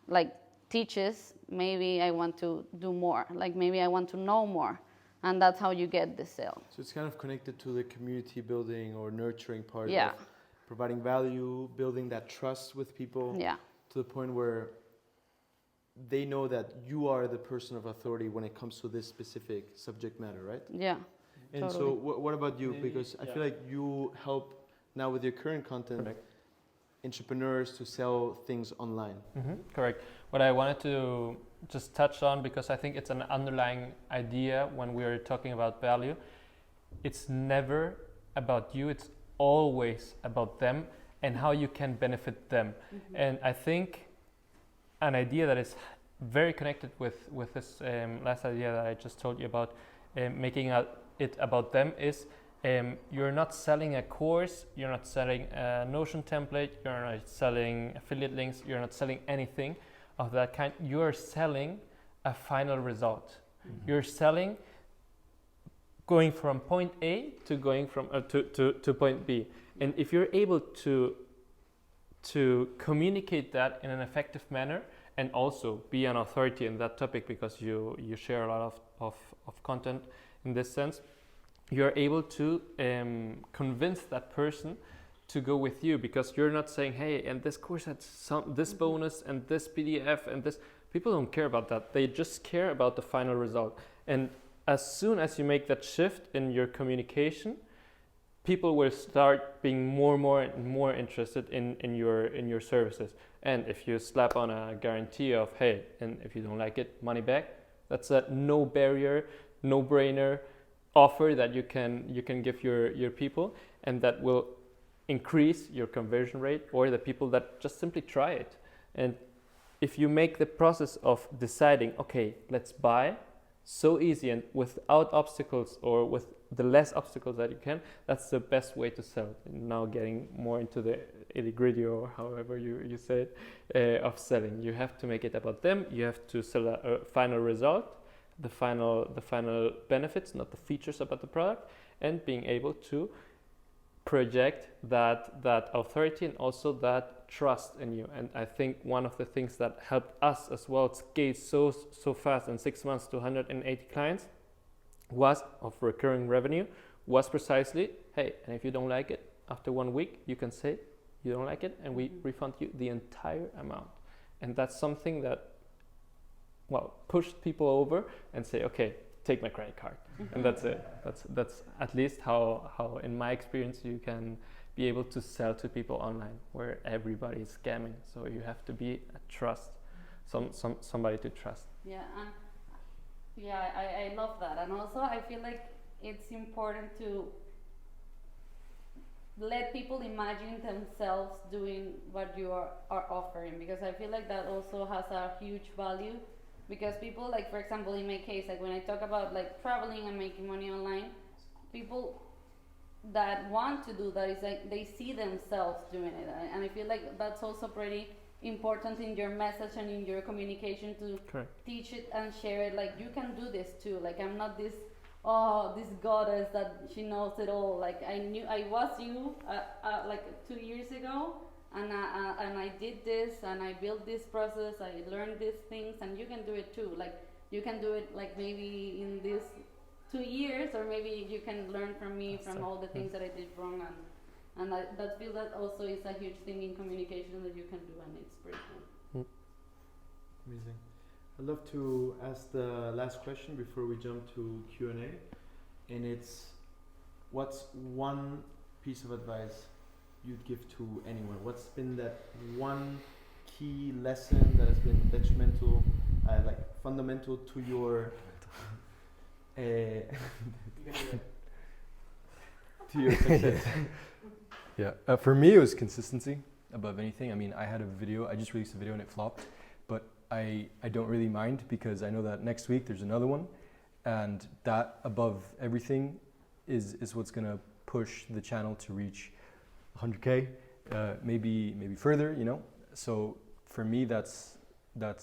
like teaches, maybe I want to do more, like maybe I want to know more, and that's how you get the sale. So it's kind of connected to the community building or nurturing part Yeah. of providing value, building that trust with people, Yeah. to the point where they know that you are the person of authority when it comes to this specific subject matter, right? Yeah. And Totally. so what about you? Maybe, Because I yeah. feel like you help now with your current content entrepreneurs to sell things online. Correct. What I wanted to just touch on, because I think it's an underlying idea when we're talking about value, it's never about you, it's always about them and how you can benefit them. And I think an idea that is very connected with this last idea that I just told you about, making it about them, is you're not selling a course, you're not selling a Notion template, you're not selling affiliate links, you're not selling anything of that kind. You're selling a final result. You're selling going from point A to going from to point B. And if you're able to communicate that in an effective manner and also be an authority in that topic, because you share a lot of content in this sense, you're able to convince that person to go with you, because you're not saying, hey, and this course had this bonus and this PDF and this. People don't care about that. They just care about the final result. And as soon as you make that shift in your communication, people will start being more and more interested in your services. And if you slap on a guarantee of, hey, and if you don't like it, money back, that's a no barrier, no brainer offer that you can give your people, and that will increase your conversion rate, or the people that just simply try it. And if you make the process of deciding, okay, let's buy, so easy and without obstacles, or with the less obstacles that you can, that's the best way to sell. Now getting more into the nitty-gritty, or however you say it, of selling. You have to make it about them. You have to sell a final result, the final benefits, not the features about the product, and being able to project that authority and also that trust in you. And I think one of the things that helped us as well scale so fast in 6 months to 180 clients was of recurring revenue, was precisely, hey, and if you don't like it, after 1 week you can say you don't like it and we refund you the entire amount. And that's something that, well, pushed people over and say, okay, take my credit card. And that's it. That's at least how in my experience you can be able to sell to people online, where everybody is scamming. So you have to be a trust, somebody to trust. Yeah, and I love that. And also I feel like it's important to let people imagine themselves doing what you are offering, because I feel like that also has a huge value. Because people, like, for example, in my case, like when I talk about like traveling and making money online, people that want to do that is like they see themselves doing it, and I feel like that's also pretty important in your message and in your communication to Correct. teach it and share it. Like you can do this too. Like I'm not this this goddess that she knows it all. Like I was you like 2 years ago, and I did this and I built this process. I learned these things, and you can do it too. Like you can do it like maybe in this 2 years, or maybe you can learn from me from all the things that I did wrong, and I that feel that also is a huge thing in communication that you can do, and it's pretty cool. Amazing. I'd love to ask the last question before we jump to Q&A, and it's, what's one piece of advice you'd give to anyone? What's been that one key lesson that has been detrimental, like fundamental to your to your success? Yeah, for me it was consistency above anything. I mean, I just released a video and it flopped, but I don't really mind because I know that next week there's another one, and that above everything is what's gonna push the channel to reach 100K, maybe further, you know. So for me, that's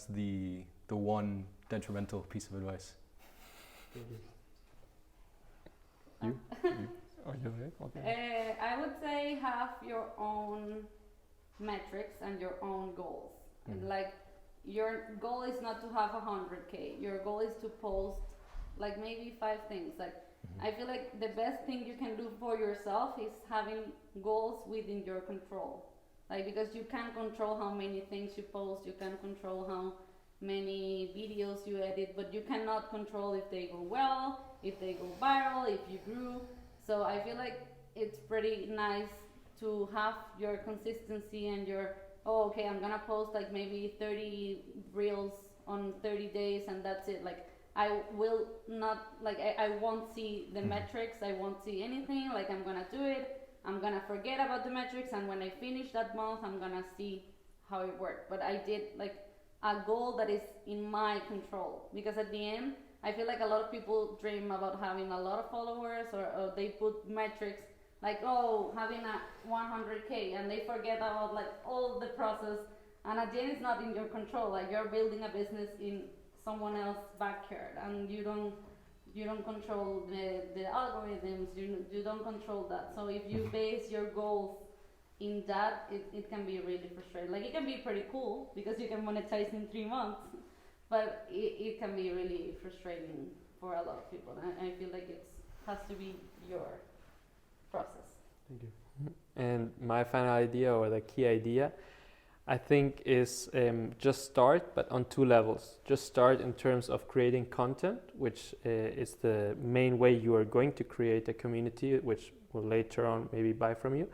the one detrimental piece of advice. You? Oh, you okay. I would say have your own metrics and your own goals. And like your goal is not to have 100K. Your goal is to post like maybe 5 things. Like I feel like the best thing you can do for yourself is having goals within your control. Like because you can't control how many things you post, you can't control how many videos you edit, but you cannot control if they go well, if they go viral, if you grew. So I feel like it's pretty nice to have your consistency and your, oh, okay, I'm gonna post like maybe 30 reels on 30 days and that's it. Like I will not, like I won't see the metrics, I won't see anything, like I'm gonna do it, I'm gonna forget about the metrics, and when I finish that month, I'm gonna see how it worked. But I did like a goal that is in my control, because at the end, I feel like a lot of people dream about having a lot of followers, or they put metrics like, oh, having a 100K, and they forget about like all the process, and at the end it's not in your control. Like you're building a business in someone else's backyard, and you don't control the algorithms, you don't control that. So if you base your goals in that, it can be really frustrating. Like it can be pretty cool because you can monetize in 3 months, but it can be really frustrating for a lot of people. I feel like it has to be your process. Thank you. And my final idea, or the key idea, I think is just start, but on 2 levels. Just start in terms of creating content, which is the main way you are going to create a community, which will later on maybe buy from you.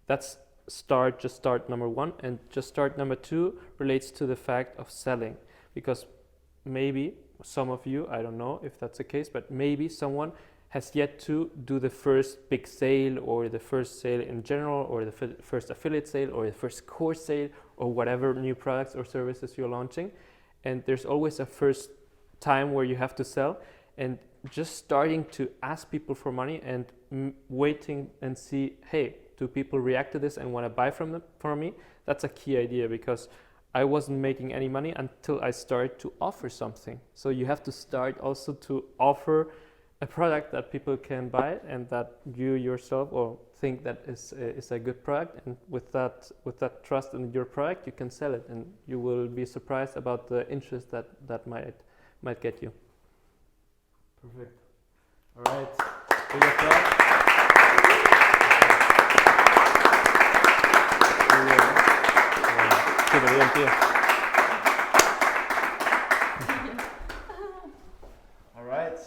That's just start number 1. And just start number 2 relates to the fact of selling. Because maybe some of you, I don't know if that's the case, but maybe someone has yet to do the first big sale, or the first sale in general, or the first affiliate sale, or the first course sale, or whatever new products or services you're launching. And there's always a first time where you have to sell, and just starting to ask people for money and waiting and see, hey, do people react to this and want to buy from me? That's a key idea, because I wasn't making any money until I started to offer something. So you have to start also to offer a product that people can buy, and that you yourself or think that is a good product. And with that trust in your product, you can sell it, and you will be surprised about the interest that might get you. Perfect. All right. Big applause. All right.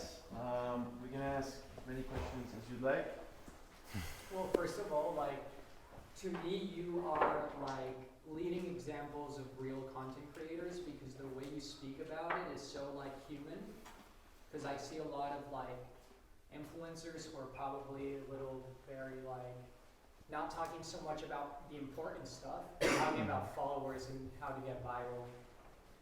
We can ask as many questions as you'd like. Well, first of all, like, to me, you are like leading examples of real content creators, because the way you speak about it is so like human. Because I see a lot of like influencers who are probably a little very like not talking so much about the important stuff, but talking about followers and how to get viral.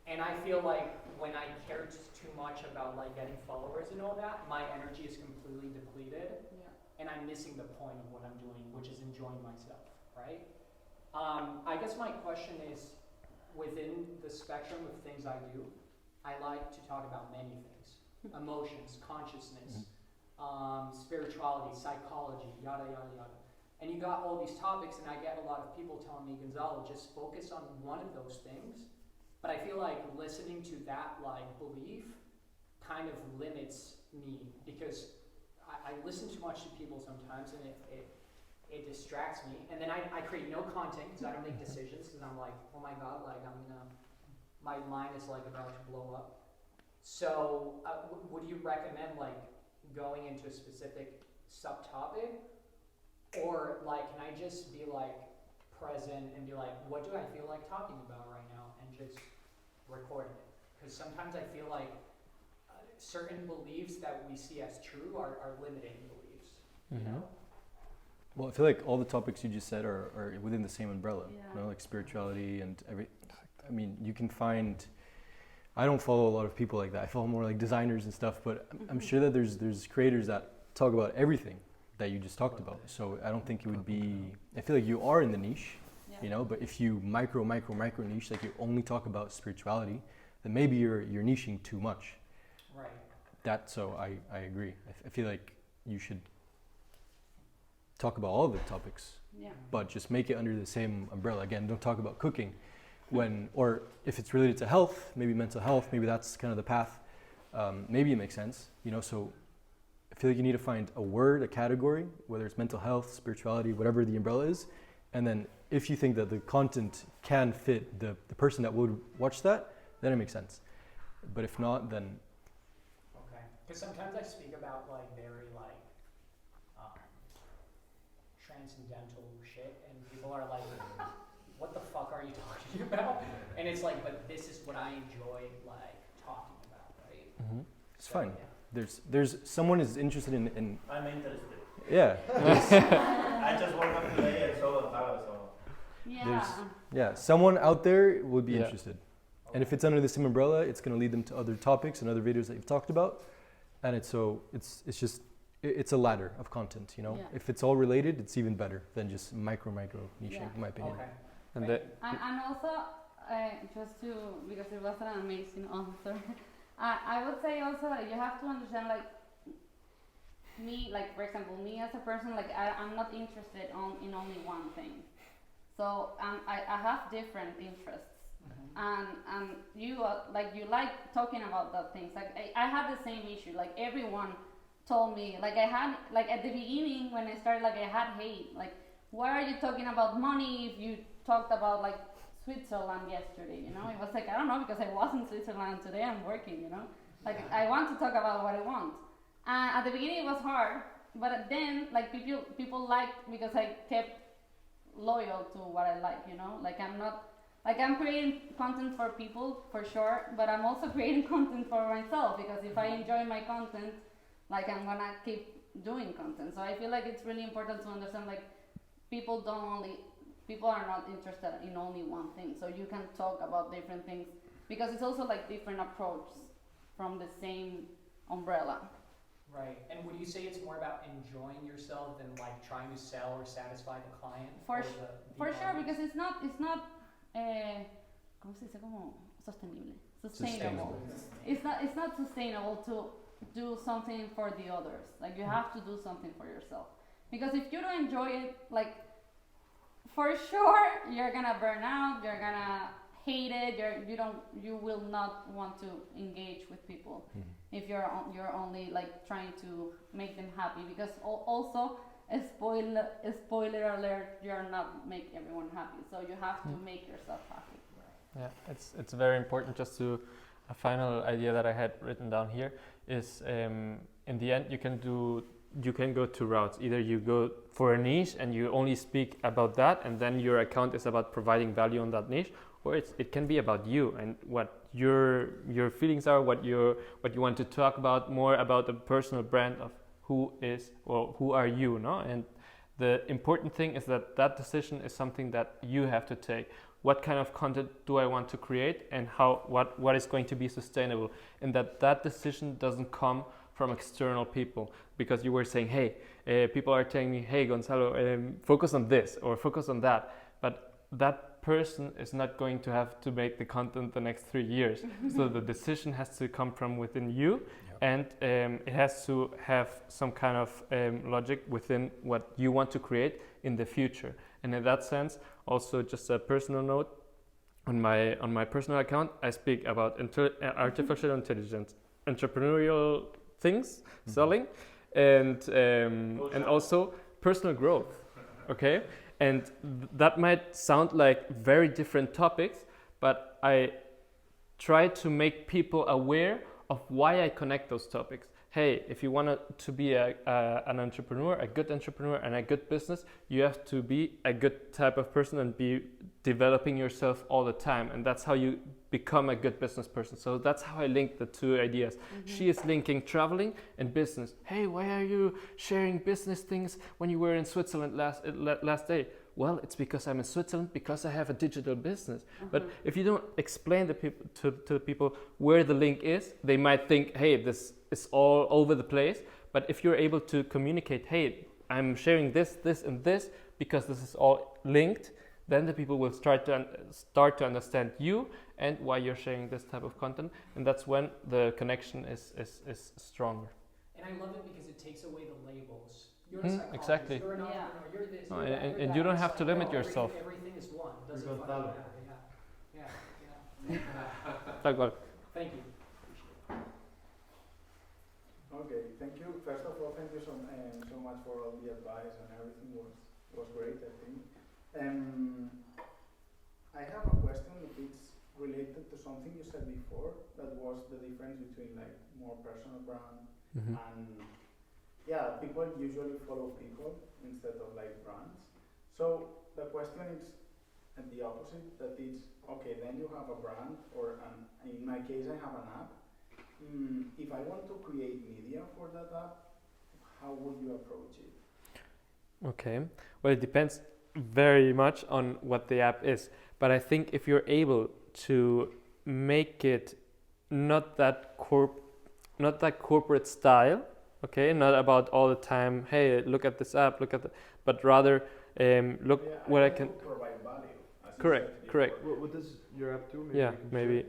And I feel like when I care too much about like getting followers and all that, my energy is completely depleted. Yeah. and I'm missing the point of what I'm doing, which is enjoying myself, right? I guess my question is, within the spectrum of things I do, I like to talk about many things. Emotions, consciousness, spirituality, psychology, yada, yada, yada. And you got all these topics, and I get a lot of people telling me, Gonzalo, just focus on one of those things. But I feel like listening to that like belief kind of limits me, because I listen too much to people sometimes, and it distracts me, and then I create no content because I don't make decisions, because I'm like, oh my god, like my mind is like about to blow up. So would you recommend like going into a specific subtopic, or like can I just be like present and be like, what do I feel like talking about right now, and just record it? Because sometimes I feel like certain beliefs that we see as true are limiting beliefs, you know? Well, I feel like all the topics you just said are within the same umbrella, you know, like spirituality and I mean, you can find, I don't follow a lot of people like that. I follow more like designers and stuff, but I'm sure that there's creators that talk about everything that you just talked about. So I don't think it would be, I feel like you are in the niche, you know, but if you micro niche, like you only talk about spirituality, then maybe you're niching too much. Right. So I agree. I feel like you should talk about all the topics, but just make it under the same umbrella. Again, don't talk about cooking or if it's related to health, maybe mental health, maybe that's kind of the path. Maybe it makes sense, you know, so I feel like you need to find a word, a category, whether it's mental health, spirituality, whatever the umbrella is. And then if you think that the content can fit the person that would watch that, then it makes sense. But if not, then... Okay, because sometimes I speak about like very like transcendental shit, and people are like, what the fuck are you talking about? And it's like, but this is what I enjoy like talking about, right? Mm-hmm. It's So, fine. Yeah. There's someone is interested in I'm interested. yeah. I just woke up today and saw the title, so. Yeah, someone out there would be Yeah. interested. And if it's under the same umbrella, it's going to lead them to other topics and other videos that you've talked about. And it's a ladder of content, you know. Yeah. If it's all related, it's even better than just micro niching, Yeah. in my opinion. Okay. And Thank that, you. And also, just to, because it was an amazing answer, I would say also that you have to understand, like, me, like, for example, me as a person, like, I'm not interested in only one thing. So I have different interests. And you, you like talking about that things. Like, I had the same issue. Like, everyone told me, like, I had, like, at the beginning, when I started, like, I had hate. Like, why are you talking about money if you talked about, like, Switzerland yesterday, you know? It was like, I don't know, because I was in Switzerland, today I'm working, you know? Like, I want to talk about what I want. And at the beginning it was hard, but then, like, people liked, because I kept loyal to what I like, you know? Like, I'm creating content for people, for sure, but I'm also creating content for myself, because if I enjoy my content, like, I'm gonna keep doing content. So I feel like it's really important to understand, like, people are not interested in only one thing. So you can talk about different things, because it's also like different approaches from the same umbrella. Right. And would you say it's more about enjoying yourself than like trying to sell or satisfy the client? For sure, audience? because it's not ¿cómo se dice? Como sostenible. Sustainable. It's not sustainable to do something for the others. Like, you have to do something for yourself. Because if you don't enjoy it, like, for sure you're gonna burn out, you're gonna hate it, you will not want to engage with people if you're only like trying to make them happy, because also a spoiler alert, you're not make everyone happy, so you have to make yourself happy. yeah, it's very important. Just to a final idea that I had written down here is, in the end, you can go two routes. Either you go for a niche and you only speak about that, and then your account is about providing value on that niche, or it can be about you and what your feelings are, what you want to talk about, more about the personal brand of who are you, no? And the important thing is that decision is something that you have to take. What kind of content do I want to create, and what is going to be sustainable, and that decision doesn't come from external people, because you were saying, hey, people are telling me, hey, Gonzalo, focus on this or focus on that, but that person is not going to have to make the content the next 3 years. So the decision has to come from within you, and it has to have some kind of logic within what you want to create in the future. And in that sense, also just a personal note, on my personal account, I speak about artificial intelligence, entrepreneurial things, selling, and also personal growth. Okay, and that might sound like very different topics, but I try to make people aware of why I connect those topics. Hey, if you want to be an entrepreneur, a good entrepreneur and a good business, you have to be a good type of person and be developing yourself all the time. And that's how you become a good business person. So that's how I link the two ideas. She is linking traveling and business. Hey, why are you sharing business things when you were in Switzerland last day? Well, it's because I'm in Switzerland, because I have a digital business. But if you don't explain to people where the link is, they might think, hey, this is all over the place. But if you're able to communicate, hey, I'm sharing this, this, and this, because this is all linked, then the people will start to understand you and why you're sharing this type of content. And that's when the connection is stronger. And I love it because it takes away the labels. You're a psychologist, exactly. you're an entrepreneur, you're this, No, you're that, you're and that. you don't It's have like, to limit no, yourself. Everything is one. Doesn't You're fucking Gonzalo. matter. Yeah. Tal cual. Thank you. Okay, thank you. First of all, thank you so much for all the advice, and everything was great, I think. I have a question that is related to something you said before, that was the difference between like more personal brand and people usually follow people instead of like brands. So the question is at the opposite, that is, okay, then you have a brand, or in my case I have an app. If I want to create media for that app, how would you approach it? Okay, well, it depends very much on what the app is. But I think if you're able to make it not that corporate style, okay, not about all the time, hey, look at this app, but rather look what I can. Provide value. Correct. What does your app do? Maybe Yeah, you can maybe.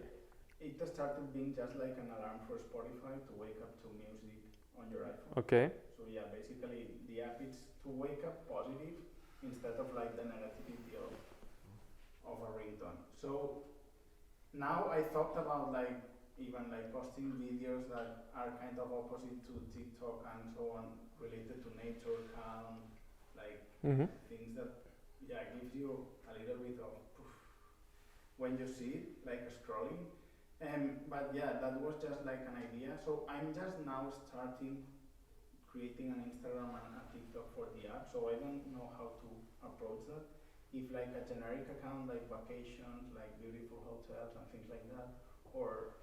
It started being just like an alarm for Spotify to wake up to music on your iPhone. Okay. So yeah, basically the app is to wake up positive instead of like the negativity of a ringtone. So now I thought about like even like posting videos that are kind of opposite to TikTok and so on, related to nature, calm, like things that gives you a little bit of poof when you see it, like scrolling. But yeah, that was just like an idea. So I'm just now starting creating an Instagram and a TikTok for the app. So I don't know how to approach that. If like a generic account like vacations, like beautiful hotels and things like that, or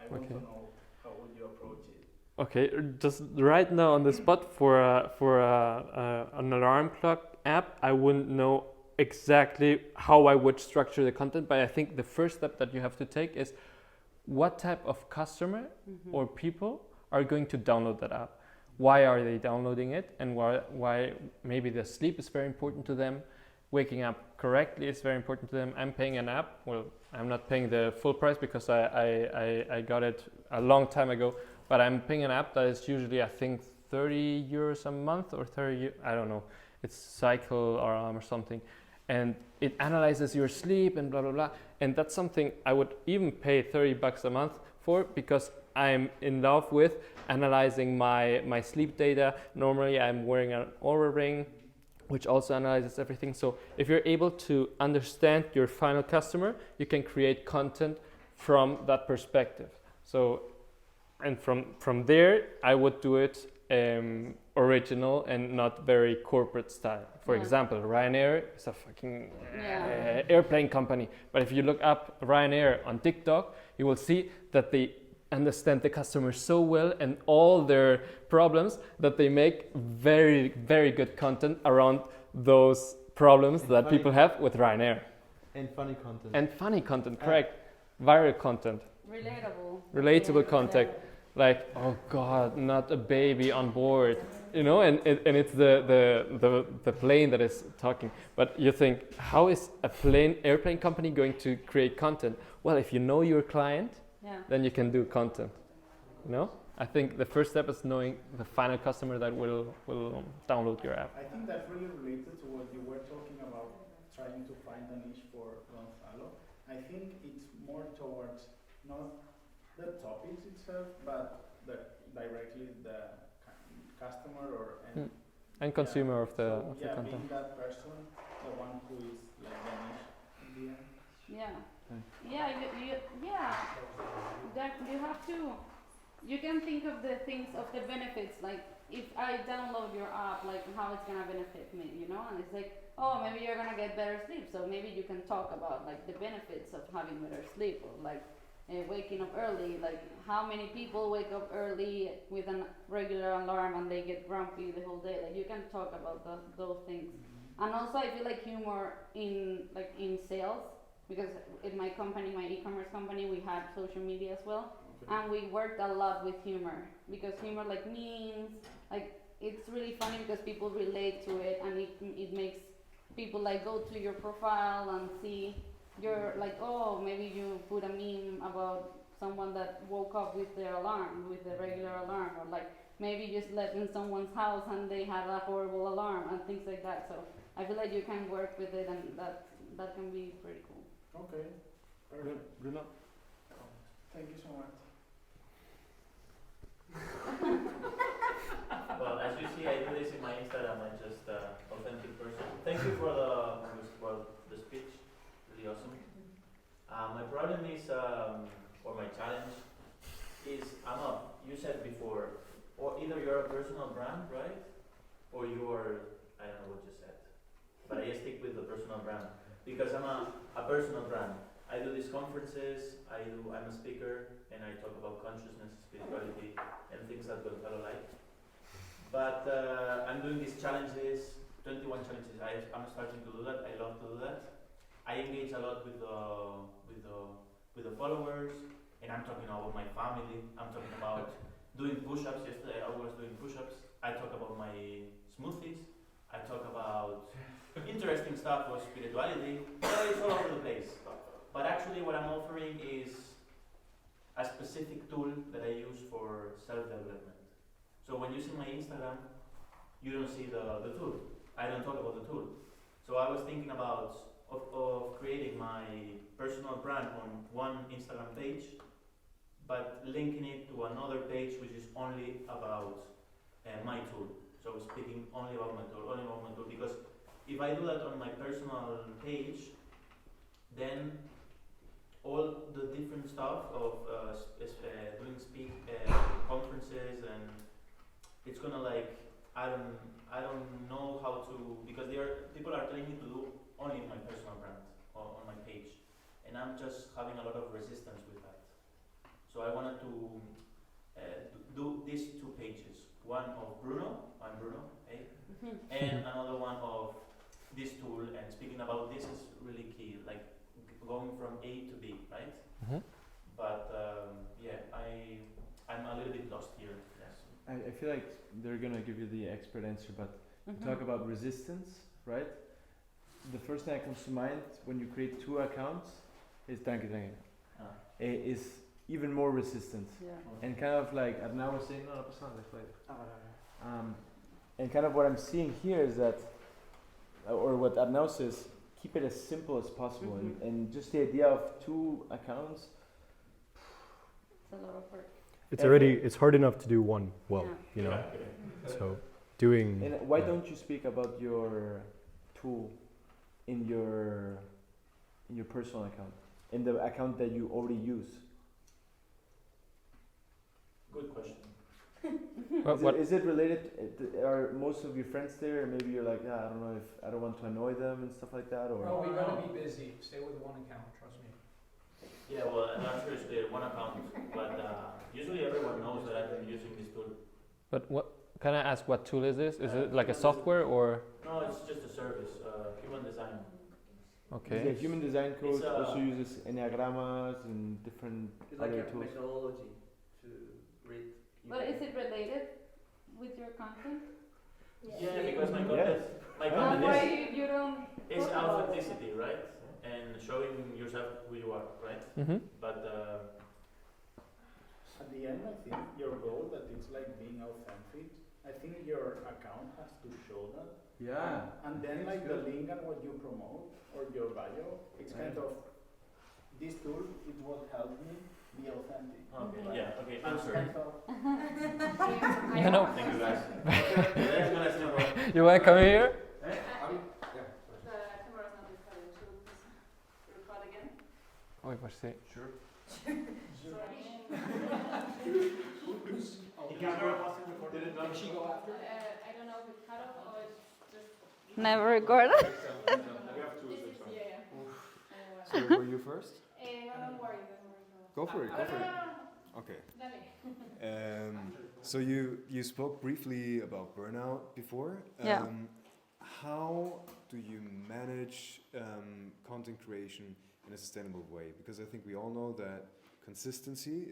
I want to know how would you approach it. Okay, just right now on the spot for an alarm clock app, I wouldn't know exactly how I would structure the content, but I think the first step that you have to take is what type of customer or people are going to download that app. Why are they downloading it, and why maybe the sleep is very important to them, waking up correctly is very important to them. I'm paying an app. Well, I'm not paying the full price because I got it a long time ago, but I'm paying an app that is usually I think 30 euros a month or 30, I don't know. It's Cycle or something. And it analyzes your sleep and blah, blah, blah. And that's something I would even pay 30 bucks a month for, because I'm in love with analyzing my sleep data. Normally I'm wearing an Oura ring, which also analyzes everything. So if you're able to understand your final customer, you can create content from that perspective. So, and from there, I would do it original and not very corporate style. For example, Ryanair is a fucking airplane company. But if you look up Ryanair on TikTok, you will see that they understand the customer so well and all their problems that they make very, very good content around those problems that people have with Ryanair. And funny content. And funny content, correct. Viral content. Relatable. Relatable content. like, oh God, not a baby on board, you know, and it's the plane that is talking. But you think, how is a airplane company going to create content? Well, if you know your client, then you can do content, you know? I think the first step is knowing the final customer that will download your app. I think that's really related to what you were talking about, trying to find a niche for Gonzalo. I think it's more towards not the topics itself, but directly the customer And consumer of the being content. that person, the one who is like the niche in the end. That you have to. You can think of the things of the benefits, like if I download your app, like how it's gonna benefit me, you know? And it's like, oh, maybe you're gonna get better sleep, so maybe you can talk about like the benefits of having better sleep, or like waking up early. Like how many people wake up early with a regular alarm and they get grumpy the whole day? Like you can talk about those things. And also, I feel like humor in sales, because in my company, my e-commerce company, we had social media as well. And we worked a lot with humor, because humor, like memes, like it's really funny because people relate to it, and it makes people like go to your profile and see your, like, oh, maybe you put a meme about someone that woke up with their alarm, with the regular alarm, or like maybe you slept in someone's house and they had a horrible alarm and things like that. So I feel like you can work with it, and that can be pretty cool. Okay, perfect. Bruno? Thank you so much. Well, as you see, I do this in my Instagram. I'm just authentic person. Thank you for the speech. Really awesome. My problem is, or my challenge is, you said before, or either you're a personal brand, right? Or you're, I don't know what you said, but I stick with the personal brand because I'm a personal brand. I do these conferences, I'm a speaker, and I talk about consciousness, spirituality, and things that Gonzalo like. But I'm doing these challenges, 21 challenges. I'm starting to do that. I love to do that. I engage a lot with the followers, and I'm talking about my family. I'm talking about doing push-ups. Yesterday I was doing push-ups. I talk about my smoothies. I talk about interesting stuff for spirituality. It's all over the place. But actually what I'm offering is a specific tool that I use for self-development. So when you see my Instagram, you don't see the tool. I don't talk about the tool. So I was thinking about of creating my personal brand on one Instagram page, but linking it to another page which is only about my tool. So speaking only about my tool, because if I do that on my personal page, then all the different stuff of doing conferences, and it's gonna like I don't know how to, because people are telling me to do only my personal brand on my page, and I'm just having a lot of resistance with that. So I wanted to do these two pages, one of Bruno, I'm Bruno, and another one of this tool, and speaking about this is really key, like going from A to B, right? Mm-hmm. But I'm a little bit lost here. Yes. I feel like they're gonna give you the expert answer, but talk about resistance, right? The first thing that comes to mind when you create two accounts is danke. Is even more resistance. Yeah. And kind of like Arnau was saying, no, pasa nada, después. And kind of what I'm seeing here is that, or what Arnau says, keep it as simple as possible, and just the idea of two accounts. It's a lot of work. It's hard enough to do one well, you know. So doing. And why don't you speak about your tool in your personal account, in the account that you already use? Good question. Is it related? Are most of your friends there? Maybe you're like, I don't know if I don't want to annoy them and stuff like that, or. No, we gotta be busy. Stay with one account, trust me. Yeah, well, the answer is clear, one account, but usually everyone knows that I've been using this tool. But what can I ask? What tool is this? Is it like a software or? No, it's just a service, human design. Okay. The human design coach It's, also uses enneagrammas and different It's like other a tools. methodology to read. But is it related with your content? Yeah, because my Yes. content Why is, you don't is talk about it? authenticity, right? And showing yourself who you are, right? Mm-hmm. But At the end, I think your goal that it's like being authentic. I think your account has to show that. Yeah. And then like the link and what you promote or your bio, it's kind of this tool. It will help me be authentic. okay, Right? yeah, okay, So it's answer. kind of You know, Thank you guys. That's gonna still work. you want to come here? The camera's not recording. Should we record again? Oi, pues sí. Sure. I don't know if it's cut off or it's just never recorded. So were you first? Don't worry. Go for it. Go for it. Okay. So you spoke briefly about burnout before. Yeah. How do you manage content creation in a sustainable way? Because I think we all know that consistency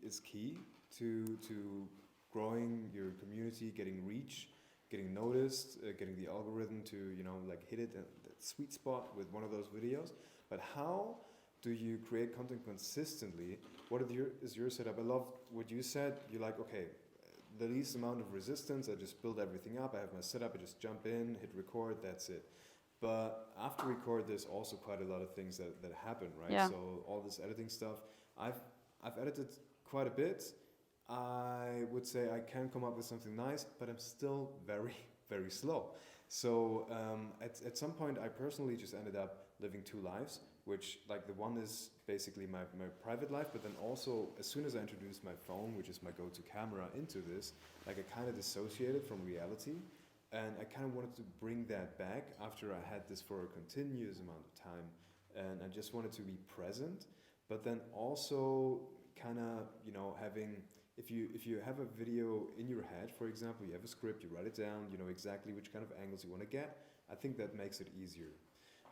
is key to growing your community, getting reach, getting noticed, getting the algorithm to like hit it at that sweet spot with one of those videos. But how do you create content consistently? What is your setup? I love what you said. You're like, okay, the least amount of resistance, I just build everything up. I have my setup, I just jump in, hit record, that's it. But after record, there's also quite a lot of things that happen, right? Yeah. So all this editing stuff, I've edited quite a bit. I would say I can come up with something nice, but I'm still very, very slow. So at some point, I personally just ended up living two lives, which like the one is basically my private life, but then also as soon as I introduced my phone, which is my go-to camera, into this, like I kind of dissociated from reality, and I kind of wanted to bring that back after I had this for a continuous amount of time, and I just wanted to be present, but then also kind of having, if you have a video in your head, for example, you have a script, you write it down, you know exactly which kind of angles you want to get, I think that makes it easier.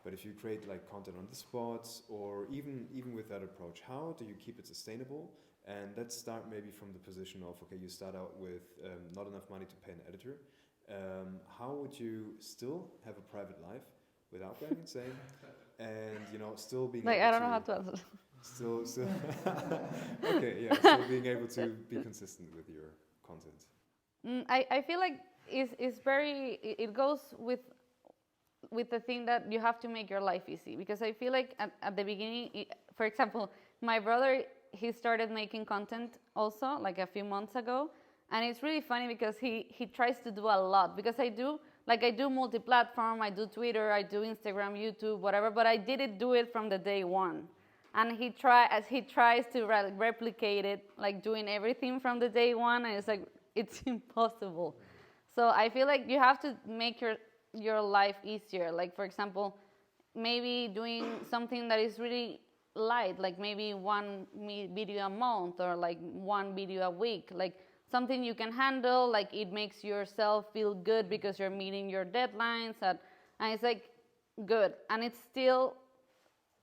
But if you create like content on the spot, or even with that approach, how do you keep it sustainable? And let's start maybe from the position of, okay, you start out with not enough money to pay an editor. How would you still have a private life without going insane, and still being Like, able I don't know how to answer. Still okay, yeah, still being able to be consistent with your content. I feel like it goes with the thing that you have to make your life easy, because I feel like at the beginning, for example, my brother, he started making content also like a few months ago, and it's really funny because he tries to do a lot, because I do multi-platform, I do Twitter, I do Instagram, YouTube, whatever, but I didn't do it from the day one. And he tries to replicate it, like doing everything from the day one, and it's like, it's impossible. So I feel like you have to make your life easier. Like, for example, maybe doing something that is really light, like maybe one video a month, or like one video a week, like something you can handle, like it makes yourself feel good because you're meeting your deadlines, and it's like good. And it's still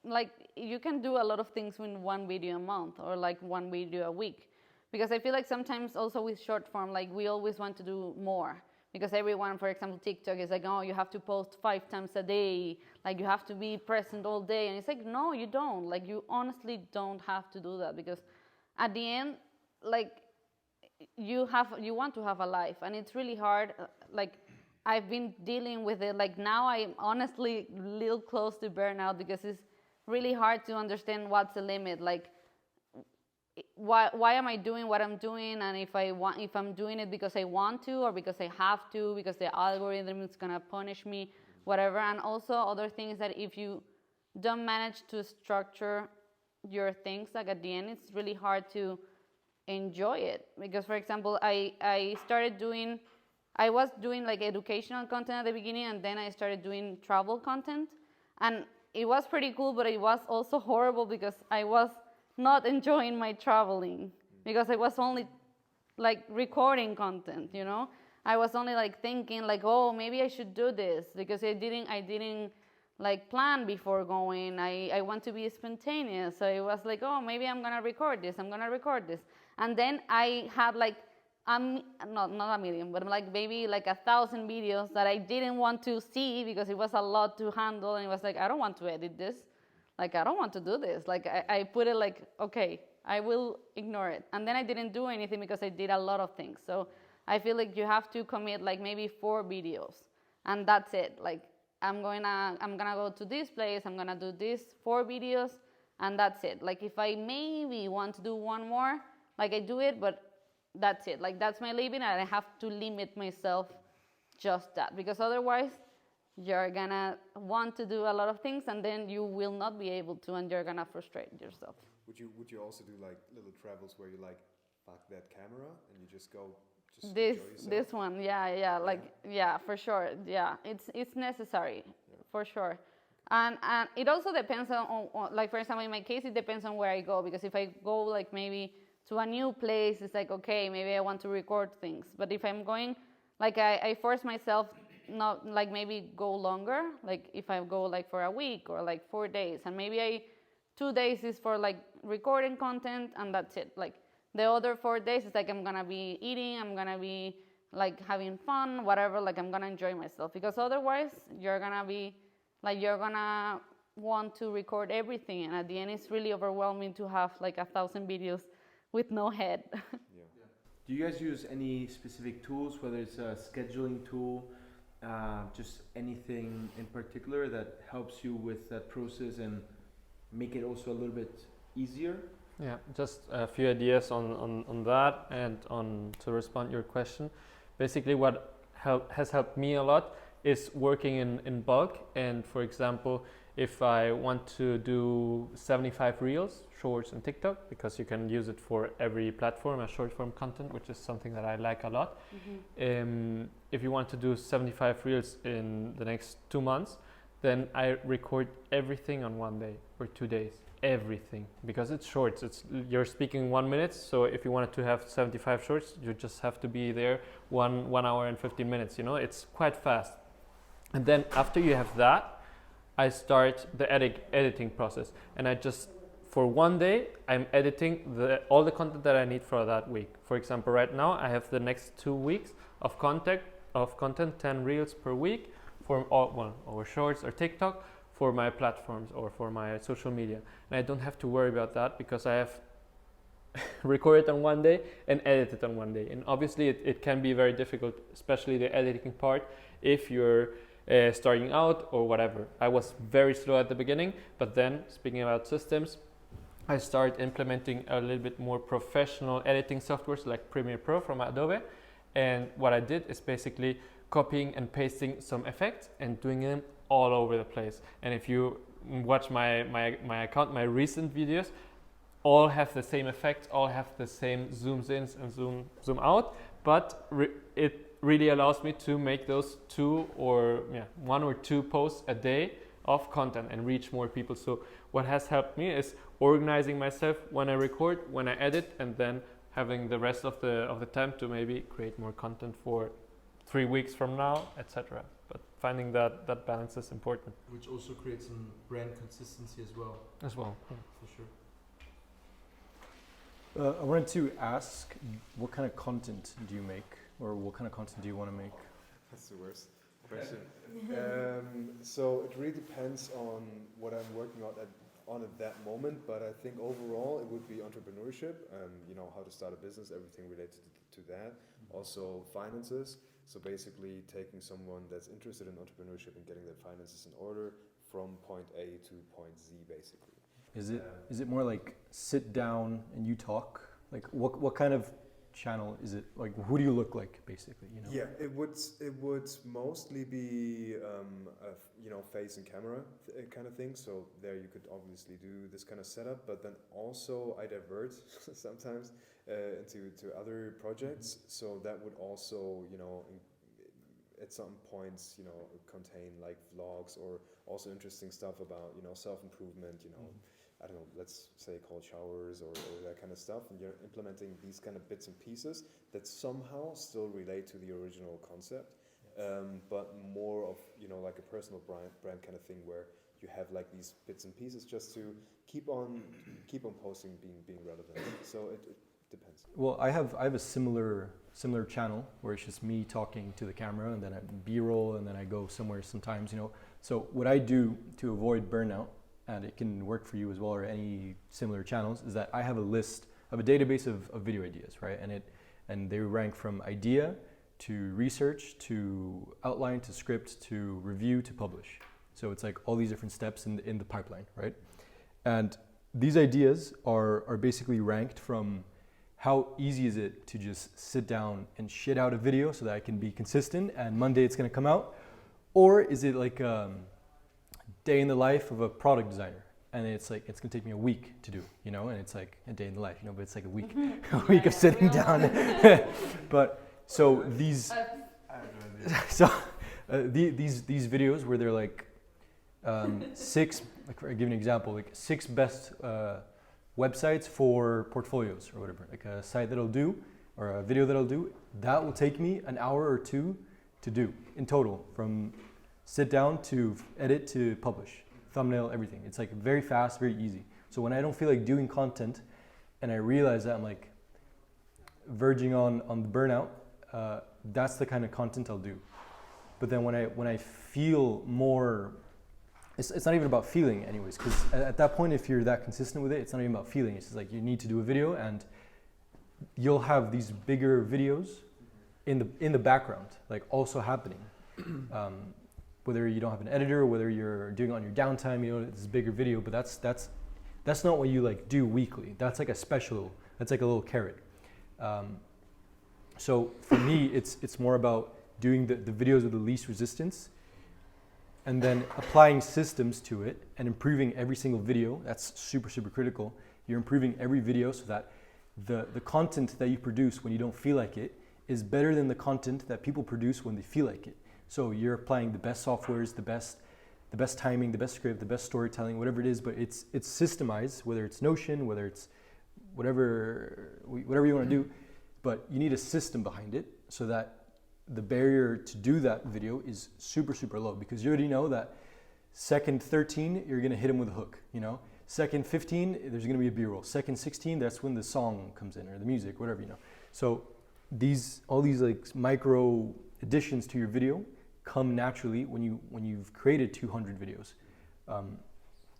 like you can do a lot of things in one video a month, or like one video a week, because I feel like sometimes also with short form, like we always want to do more, because everyone, for example, TikTok is like, oh, you have to post 5 times a day, like you have to be present all day, and it's like, no, you don't. Like, you honestly don't have to do that, because at the end, like you want to have a life, and it's really hard. Like, I've been dealing with it. Like, now I'm honestly a little close to burnout, because it's really hard to understand what's the limit. Like, why am I doing what I'm doing? And if I'm doing it because I want to, or because I have to, because the algorithm is gonna punish me, whatever. And also other things that if you don't manage to structure your things, like at the end, it's really hard to enjoy it. Because, for example, I was doing like educational content at the beginning, and then I started doing travel content, and it was pretty cool, but it was also horrible, because I was not enjoying my traveling, because I was only like recording content, I was only like thinking like, oh, maybe I should do this, because I didn't like plan before going. I want to be spontaneous, so it was like, oh, maybe I'm gonna record this, and And then I had like, not a million, but like maybe like 1,000 videos that I didn't want to see because it was a lot to handle. And it was like, I don't want to edit this. Like, I don't want to do this. Like, I put it like, okay, I will ignore it. And then I didn't do anything because I did a lot of things. So I feel like you have to commit like maybe 4 videos. And that's it. Like, I'm gonna go to this place, I'm gonna do these 4 videos, and that's it. Like, if I maybe want to do one more, like I do it, but that's it. Like, that's my living, and I have to limit myself just that, because otherwise you're gonna want to do a lot of things and then you will not be able to, and you're gonna frustrate yourself. Would you also do like little travels where you like fuck that camera and you just go just This enjoy yourself? this one, yeah, like yeah, for sure, yeah, it's necessary, for sure. And it also depends on, like, for example, in my case, it depends on where I go, because if I go like maybe to a new place, it's like, okay, maybe I want to record things. But if I'm going, like, I force myself not, like, maybe go longer, like if I go like for a week or like 4 days, and maybe 2 days is for like recording content, and that's it. Like, the other 4 days is like I'm gonna be eating, I'm gonna be like having fun, whatever, like I'm gonna enjoy myself, because otherwise you're gonna be like, you're gonna want to record everything, and at the end it's really overwhelming to have like 1,000 videos with no head. Do you guys use any specific tools, whether it's a scheduling tool, just anything in particular that helps you with that process and make it also a little bit easier? Yeah, just a few ideas on that, and on to respond to your question. Basically, what has helped me a lot is working in bulk. And for example, if I want to do 75 reels, shorts and TikTok, because you can use it for every platform as short form content, which is something that I like a lot. If you want to do 75 reels in the next 2 months, then I record everything on 1 day or 2 days. Everything, because it's shorts. You're speaking 1 minute, so if you wanted to have 75 shorts, you just have to be there 1 hour and 15 minutes. You know, it's quite fast. And then after you have that, I start the editing process, and I just, for 1 day, I'm editing all the content that I need for that week. For example, right now I have the next 2 weeks of content, 10 reels per week for or shorts or TikTok, for my platforms or for my social media. And I don't have to worry about that, because I have recorded on 1 day and edited on 1 day. And obviously it can be very difficult, especially the editing part, if you're starting out or whatever. I was very slow at the beginning, but then, speaking about systems, I started implementing a little bit more professional editing softwares like Premiere Pro from Adobe. And what I did is basically copying and pasting some effects and doing them all over the place. And if you watch my account, my recent videos, all have the same effects, all have the same zooms in and zoom out, but it really allows me to make those 1 or 2 posts a day of content and reach more people. So what has helped me is organizing myself when I record, when I edit, and then having the rest of the time to maybe create more content for 3 weeks from now, etc. But finding that balance is important. Which also creates some brand consistency as well. Yeah. For sure. I wanted to ask, what kind of content do you make, or what kind of content do you want to make? That's the worst question. So it really depends on what I'm working on at that moment, but I think overall it would be entrepreneurship, how to start a business, everything related to that. Also finances. So basically taking someone that's interested in entrepreneurship and getting their finances in order from point A to point Z, basically. Is it more like sit down and you talk? Like what kind of channel is it? Like, who do you look like, basically? You know? Yeah, it would mostly be face and camera kind of thing. So there you could obviously do this kind of setup, but then also I divert sometimes into other projects. So that would also at some points contain like vlogs, or also interesting stuff about self-improvement. I don't know, let's say cold showers or that kind of stuff, and you're implementing these kind of bits and pieces that somehow still relate to the original concept, but more of like a personal brand kind of thing, where you have like these bits and pieces just to keep on posting, being relevant. So it depends. Well, I have a similar channel where it's just me talking to the camera, and then I B-roll, and then I go somewhere sometimes, you know. So what I do to avoid burnout, and it can work for you as well, or any similar channels, is that I have a list of a database of video ideas, right? And they rank from idea to research to outline to script to review to publish. So it's like all these different steps in the pipeline, right? And these ideas are basically ranked from how easy is it to just sit down and shit out a video so that I can be consistent and Monday it's gonna come out? Or is it like day in the life of a product designer? And it's like, it's gonna take me a week to do, you know? And it's like a day in the life, you know, but it's like a week, a week of sitting down. But so these, so these videos where they're like 6, like I'll give you an example, like 6 best websites for portfolios or whatever, like a site that'll do, or a video that'll do, that will take me an hour or 2 to do in total, from sit down to edit to publish, thumbnail, everything. It's like very fast, very easy. So when I don't feel like doing content and I realize that I'm like verging on the burnout, that's the kind of content I'll do. But then when I feel more, it's not even about feeling anyways, because at that point, if you're that consistent with it, it's not even about feeling. It's just like you need to do a video, and you'll have these bigger videos in the background, like also happening. Whether you don't have an editor, whether you're doing it on your downtime, you know, it's a bigger video, but that's not what you like do weekly. That's like a special, that's like a little carrot. So for me, it's more about doing the videos with the least resistance, and then applying systems to it and improving every single video. That's super, super critical. You're improving every video so that the content that you produce when you don't feel like it is better than the content that people produce when they feel like it. So you're applying the best softwares, the best timing, the best script, the best storytelling, whatever it is, but it's systemized, whether it's Notion, whether it's whatever you want to do, but you need a system behind it so that the barrier to do that video is super, super low, because you already know that second 13, you're going to hit them with a hook, you know? Second 15, there's going to be a B-roll. Second 16, that's when the song comes in, or the music, whatever, you know. So all these like micro additions to your video come naturally when you've created 200 videos.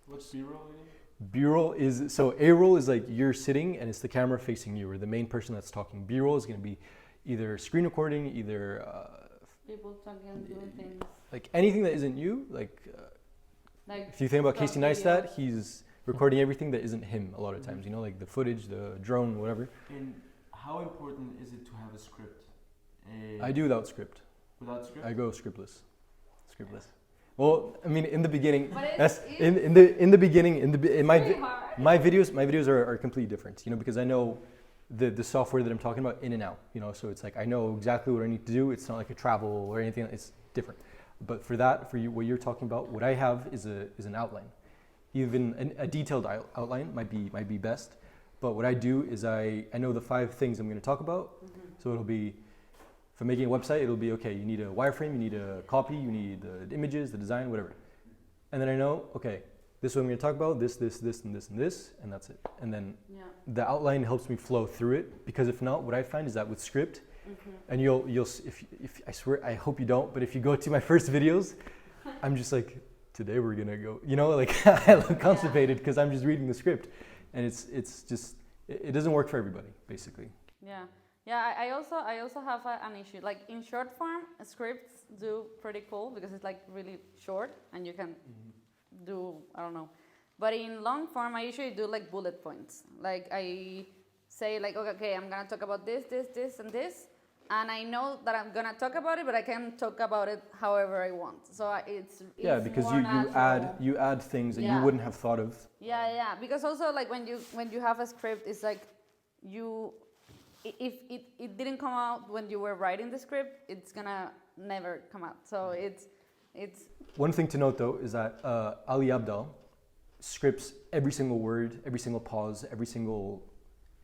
What's B-roll again? B-roll is, so A-roll is like you're sitting and it's the camera facing you, or the main person that's talking. B-roll is going to be either screen recording, either People talking and doing things. like anything that isn't you. Like if you think about Casey Neistat, he's recording everything that isn't him a lot of times. You know, like the footage, the drone, whatever. And how important is it to have a script? I do without script. Without script? I go scriptless. Scriptless. Well, I mean, in the beginning, But that's in the beginning. In my videos are completely different. You know, because I know the software that I'm talking about in and out. You know, so it's like I know exactly what I need to do. It's not like a travel or anything. It's different. But for you, what you're talking about, what I have is an outline. Even a detailed outline might be best. But what I do is I know the 5 things I'm going to talk about. So it'll be, if I'm making a website, it'll be, okay, you need a wireframe, you need a copy, you need the images, the design, whatever. And then I know, okay, this is what I'm going to talk about, this, and this, and this, and that's it. And then the outline helps me flow through it, because if not, what I find is that with script, and you'll if I swear, I hope you don't, but if you go to my first videos, I'm just like, today we're going to go, you know, like I look constipated because I'm just reading the script. And it's just, it doesn't work for everybody, basically. Yeah, I also have an issue. Like in short form, scripts do pretty cool because it's like really short and you can do, I don't know. But in long form, I usually do like bullet points. Like I say like, okay, I'm gonna talk about this, and this. And I know that I'm gonna talk about it, but I can talk about it however I want. So it's because more you add things that you wouldn't have thought of. Yeah. Because also like when you have a script, it's like if it didn't come out when you were writing the script, it's gonna never come out. So it's. One thing to note though is that Ali Abdaal scripts every single word, every single pause,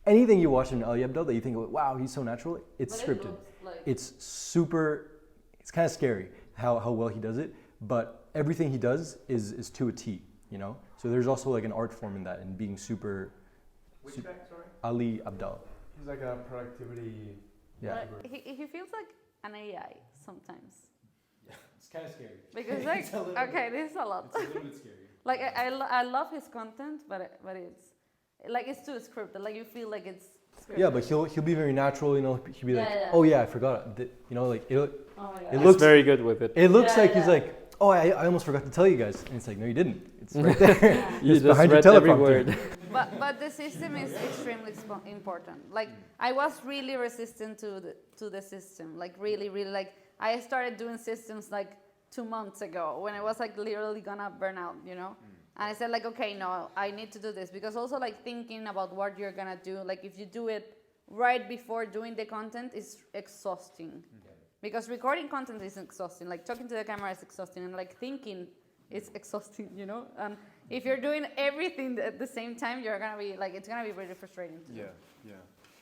anything you watch in Ali Abdaal that you think, wow, he's so natural, it's scripted. It's kind of scary how well he does it, but everything he does is to a T, you know? So there's also like an art form in that, and being super... Which guy, sorry? Ali Abdaal. He's like a productivity. But he feels like an AI sometimes. It's kind of scary. Because like, okay, this is a lot. It's a little bit scary. Like I love his content, but it's like it's too scripted. Like you feel like it's scripted. Yeah, but he'll be very natural. You know, he'll be like, Yeah. oh yeah, I forgot. You know, like Oh my it God. He's looks very good with it. It looks Yeah, like he's yeah. like, oh, I almost forgot to tell you guys. And it's like, no, you didn't. It's right there. You It's just behind your read every teleprompter. word. But the system is extremely important. Like I was really resistant to the system. Like really like I started doing systems like 2 months ago when I was like literally gonna burn out, you know. And I said like, okay, no, I need to do this because also like thinking about what you're gonna do. Like if you do it right before doing the content is exhausting. Because recording content is exhausting. Like talking to the camera is exhausting, and like thinking is exhausting, you know. And if you're doing everything at the same time, you're gonna be like, it's gonna be really frustrating. Yeah, yeah.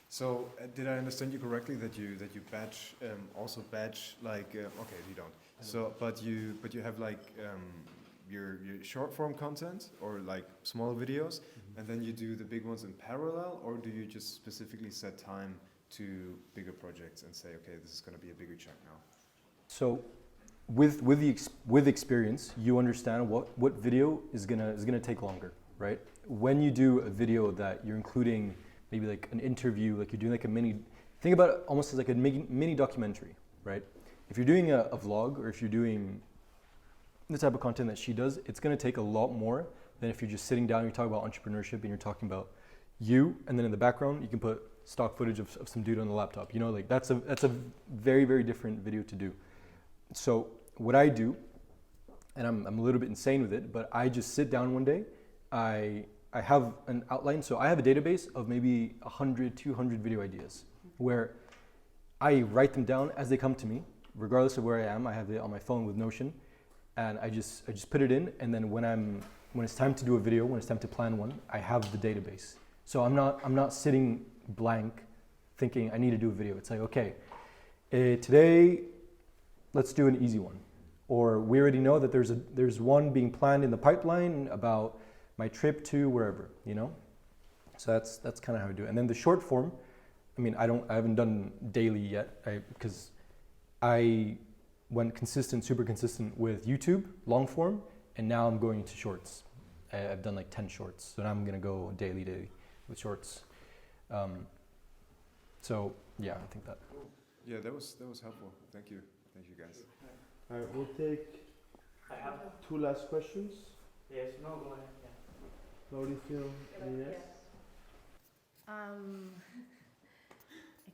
So did I understand you correctly that you batch also batch like okay, you don't. So but you have like your short form content or like small videos, and then you do the big ones in parallel, or do you just specifically set time to bigger projects and say, okay, this is going to be a bigger chunk now? So, with experience, you understand what video is gonna take longer, right? When you do a video that you're including maybe like an interview, like you're doing like a mini, think about it almost as like a mini documentary, right? If you're doing a vlog, or if you're doing the type of content that she does, it's gonna take a lot more than if you're just sitting down, you're talking about entrepreneurship and you're talking about you, and then in the background you can put stock footage of some dude on the laptop. You know, like that's a very, very different video to do. So what I do, and I'm a little bit insane with it, but I just sit down one day, I have an outline. So I have a database of maybe 100, 200 video ideas where I write them down as they come to me, regardless of where I am. I have it on my phone with Notion, and I just put it in, and then when it's time to do a video, when it's time to plan one, I have the database. So I'm not sitting blank thinking I need to do a video. It's like, okay, today let's do an easy one, or we already know that there's one being planned in the pipeline about my trip to wherever, you know. So that's kind of how I do it. And then the short form, I mean, I haven't done daily yet, because I went super consistent with YouTube long form, and now I'm going to shorts. I've done like 10 shorts, so now I'm gonna go daily with shorts. So yeah, I think that. Yeah, that was helpful. Thank you guys. All right, we'll take I have 2 last questions. yes, no, go ahead. Yeah. Mauricio, Inés.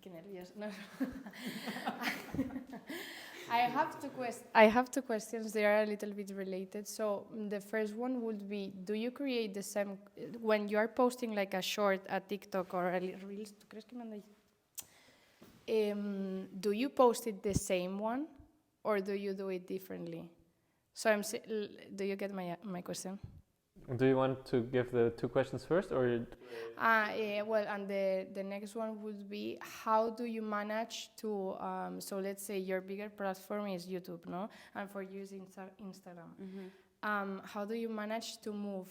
Qué nervios. No. I have two questions. They are a little bit related. So the first one would be: do you create the same when you are posting like a short, a TikTok or a Reels? ¿Tú crees que me anda ahí? Do you post it the same one, or do you do it differently? So do you get my question? Do you want to give the 2 questions first, or? Yeah, well, and the next one would be, how do you manage to, so let's say your bigger platform is YouTube, no? And for you is Instagram. Mm-hmm. How do you manage to move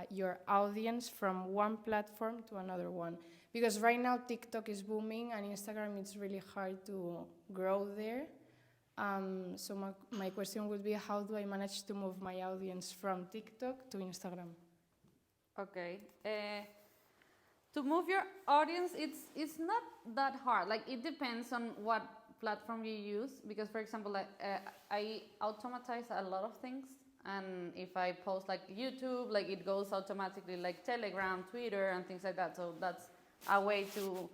your audience from one platform to another one? Because right now TikTok is booming and Instagram, it's really hard to grow there. So my question would be, how do I manage to move my audience from TikTok to Instagram? Okay. To move your audience, it's not that hard. Like it depends on what platform you use. Because for example, like I automatize a lot of things, and if I post like YouTube, like it goes automatically like Telegram, Twitter, and things like that. So that's a way to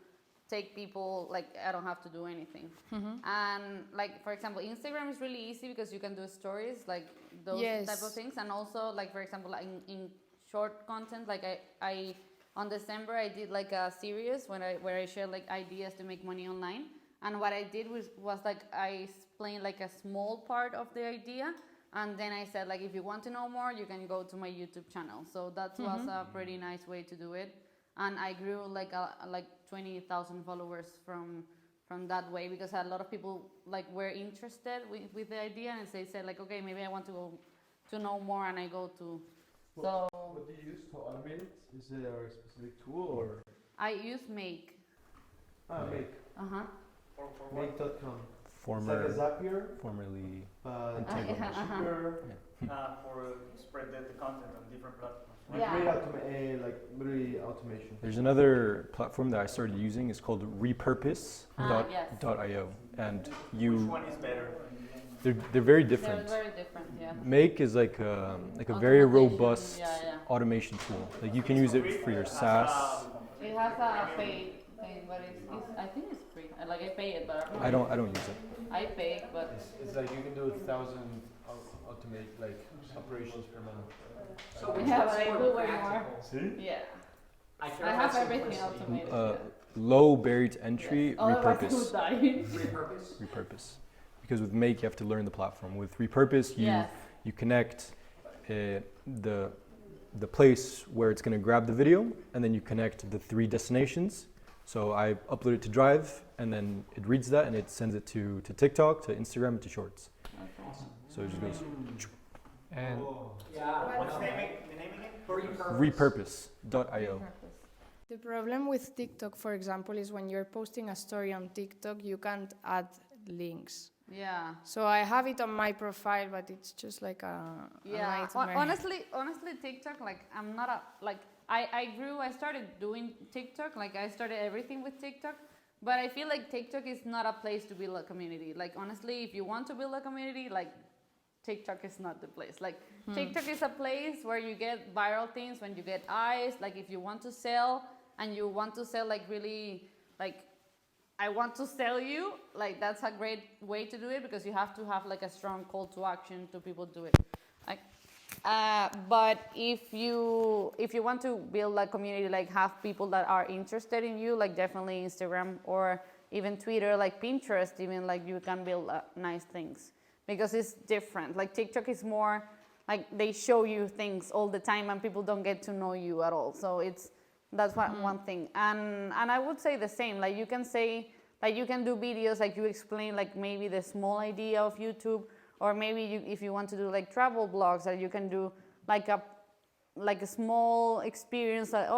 take people, like I don't have to do anything. Mm-hmm. And like for example, Instagram is really easy because you can do stories, like those Yes. type of things. And also like for example, in short content, like I on December I did like a series where I shared like ideas to make money online. And what I did was like I explained like a small part of the idea, and then I said like if you want to know more, you can go to my YouTube channel. So that was a pretty nice way to do it. And I grew like 20,000 followers from that way, because a lot of people like were interested with the idea, and they said like, okay, maybe I want to go to know more, and I go to. So What do you use to automate it? Is there a specific tool or? I use Make. Make. Uh-huh. Make.com. It's like a Former, Zapier, formerly. but Uh-huh. cheaper. For spread the content on different platforms. Like Yeah. great like literally automation. There's another platform that I started using. It's called repurpose.io, Yes. and Which you one is better? they're very They're different. very different, yeah. Make is like a very Automation, robust yeah. automation tool. Like you can use it for your SaaS. It has a pay thing, but I think it's free. Like I pay it, but I don't use it. I pay it, but It's like you can do 1,000 automate like operations per month. So which Yeah, one's but I more do way more. practical? See? yeah. I care I about have everything simplicity. automated. Low barrier to entry, Yes. Otherwise I would repurpose. die. Repurpose. Repurpose. Because with Make you have to learn the platform. With repurpose Yes. you connect the place where it's going to grab the video, and then you connect the 3 destinations. So I upload it to Drive, and then it reads that and it sends it to TikTok, to Instagram, to Shorts. So it just goes And Yeah. What's the no. name again? repurpose.io. The problem with TikTok, for example, is when you're posting a story on TikTok, you can't add links. Yeah. So I have it on my profile, but it's just like a Yeah. nightmare. Honestly, TikTok, like I'm not a like I started doing TikTok, like I started everything with TikTok, but I feel like TikTok is not a place to build a community. Like honestly, if you want to build a community, like TikTok is not the place. Like TikTok is a place where you get viral things, when you get eyes, like if you want to sell and you want to sell like really like I want to sell you, like that's a great way to do it because you have to have like a strong call to action to people do it. Like, but if you want to build a community, like have people that are interested in you, like definitely Instagram or even Twitter, like Pinterest, even like you can build nice things because it's different. Like TikTok is more like they show you things all the time and people don't get to know you at all. So that's one thing. And I would say the same. Like you can say, like you can do videos, like you explain like maybe the small idea of YouTube, or maybe if you want to do like travel blogs, that you can do like a small experience, like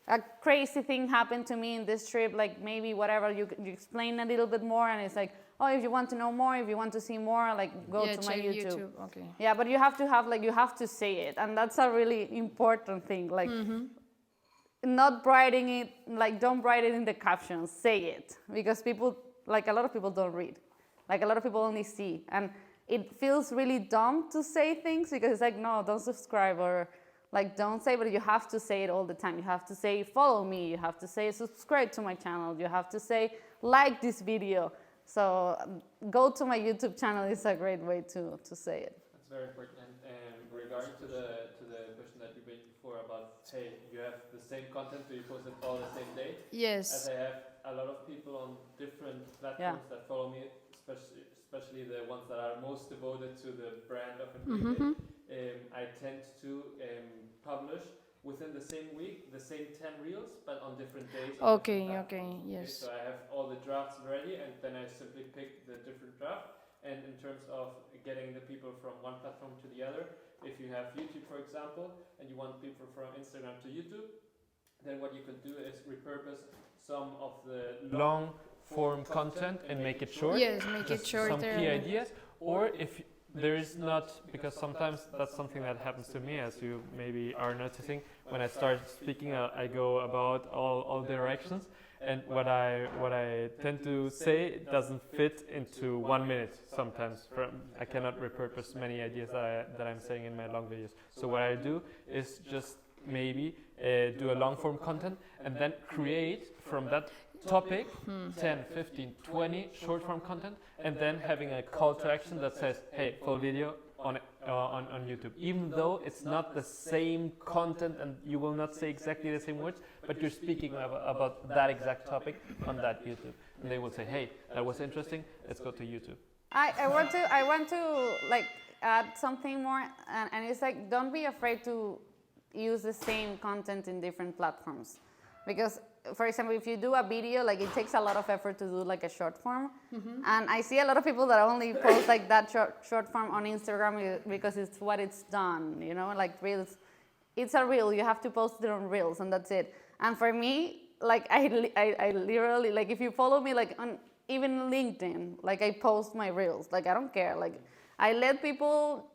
a crazy thing happened to me in this trip, like maybe whatever, you explain a little bit more, and it's like, oh, if you want to know more, if you want to see more, like go to my check YouTube. Okay. Yeah, but you have to have you have to say it, and that's a really important thing. Like not writing it, like don't write it in the captions, say it, because people, like a lot of people don't read, like a lot of people only see, and it feels really dumb to say things because it's like, no, don't subscribe, or like don't say, but you have to say it all the time. You have to say follow me, you have to say subscribe to my channel, you have to say like this video. So go to my YouTube channel is a great way to say it. that's very important. And regarding to the question that you made before about, hey, you have the same content, do you post it all the same day? Yes. As I have a lot of people on different platforms that follow me, especially the ones that are most devoted to the brand of Enrique, I tend to publish within the same week the same 10 reels, but on different days. On different platforms. Yes. So I have all the drafts ready, and then I simply pick the different draft. And in terms of getting the people from one platform to the other, if you have YouTube, for example, and you want people from Instagram to YouTube, then what you can do is repurpose some of the long form content and make it short. Yes, make it Just shorter. some key ideas. Or if there is not, because sometimes that's something that happens to me, as you maybe are noticing. When I start speaking, I go about all directions, and what I tend to say doesn't fit into 1 minute. Sometimes I cannot repurpose many ideas that I'm saying in my long videos. So what I do is just maybe do a long form content and then create from that topic 10, 15, 20 short form content, and then having a call to action that says, hey, full video on YouTube. Even though it's not the same content and you will not say exactly the same words, but you're speaking about that exact topic on that YouTube. And they will say, hey, that was interesting, let's go to YouTube. I want to like add something more, and it's like, don't be afraid to use the same content in different platforms, because for example, if you do a video, like it takes a lot of effort to do like a short form, and I see a lot of people that only post like that short form on Instagram because it's what it's done, you know, like reels. It's a reel, you have to post it on reels, and that's it. And for me, like I literally, like if you follow me like on even LinkedIn, like I post my reels, like I don't care, like I let people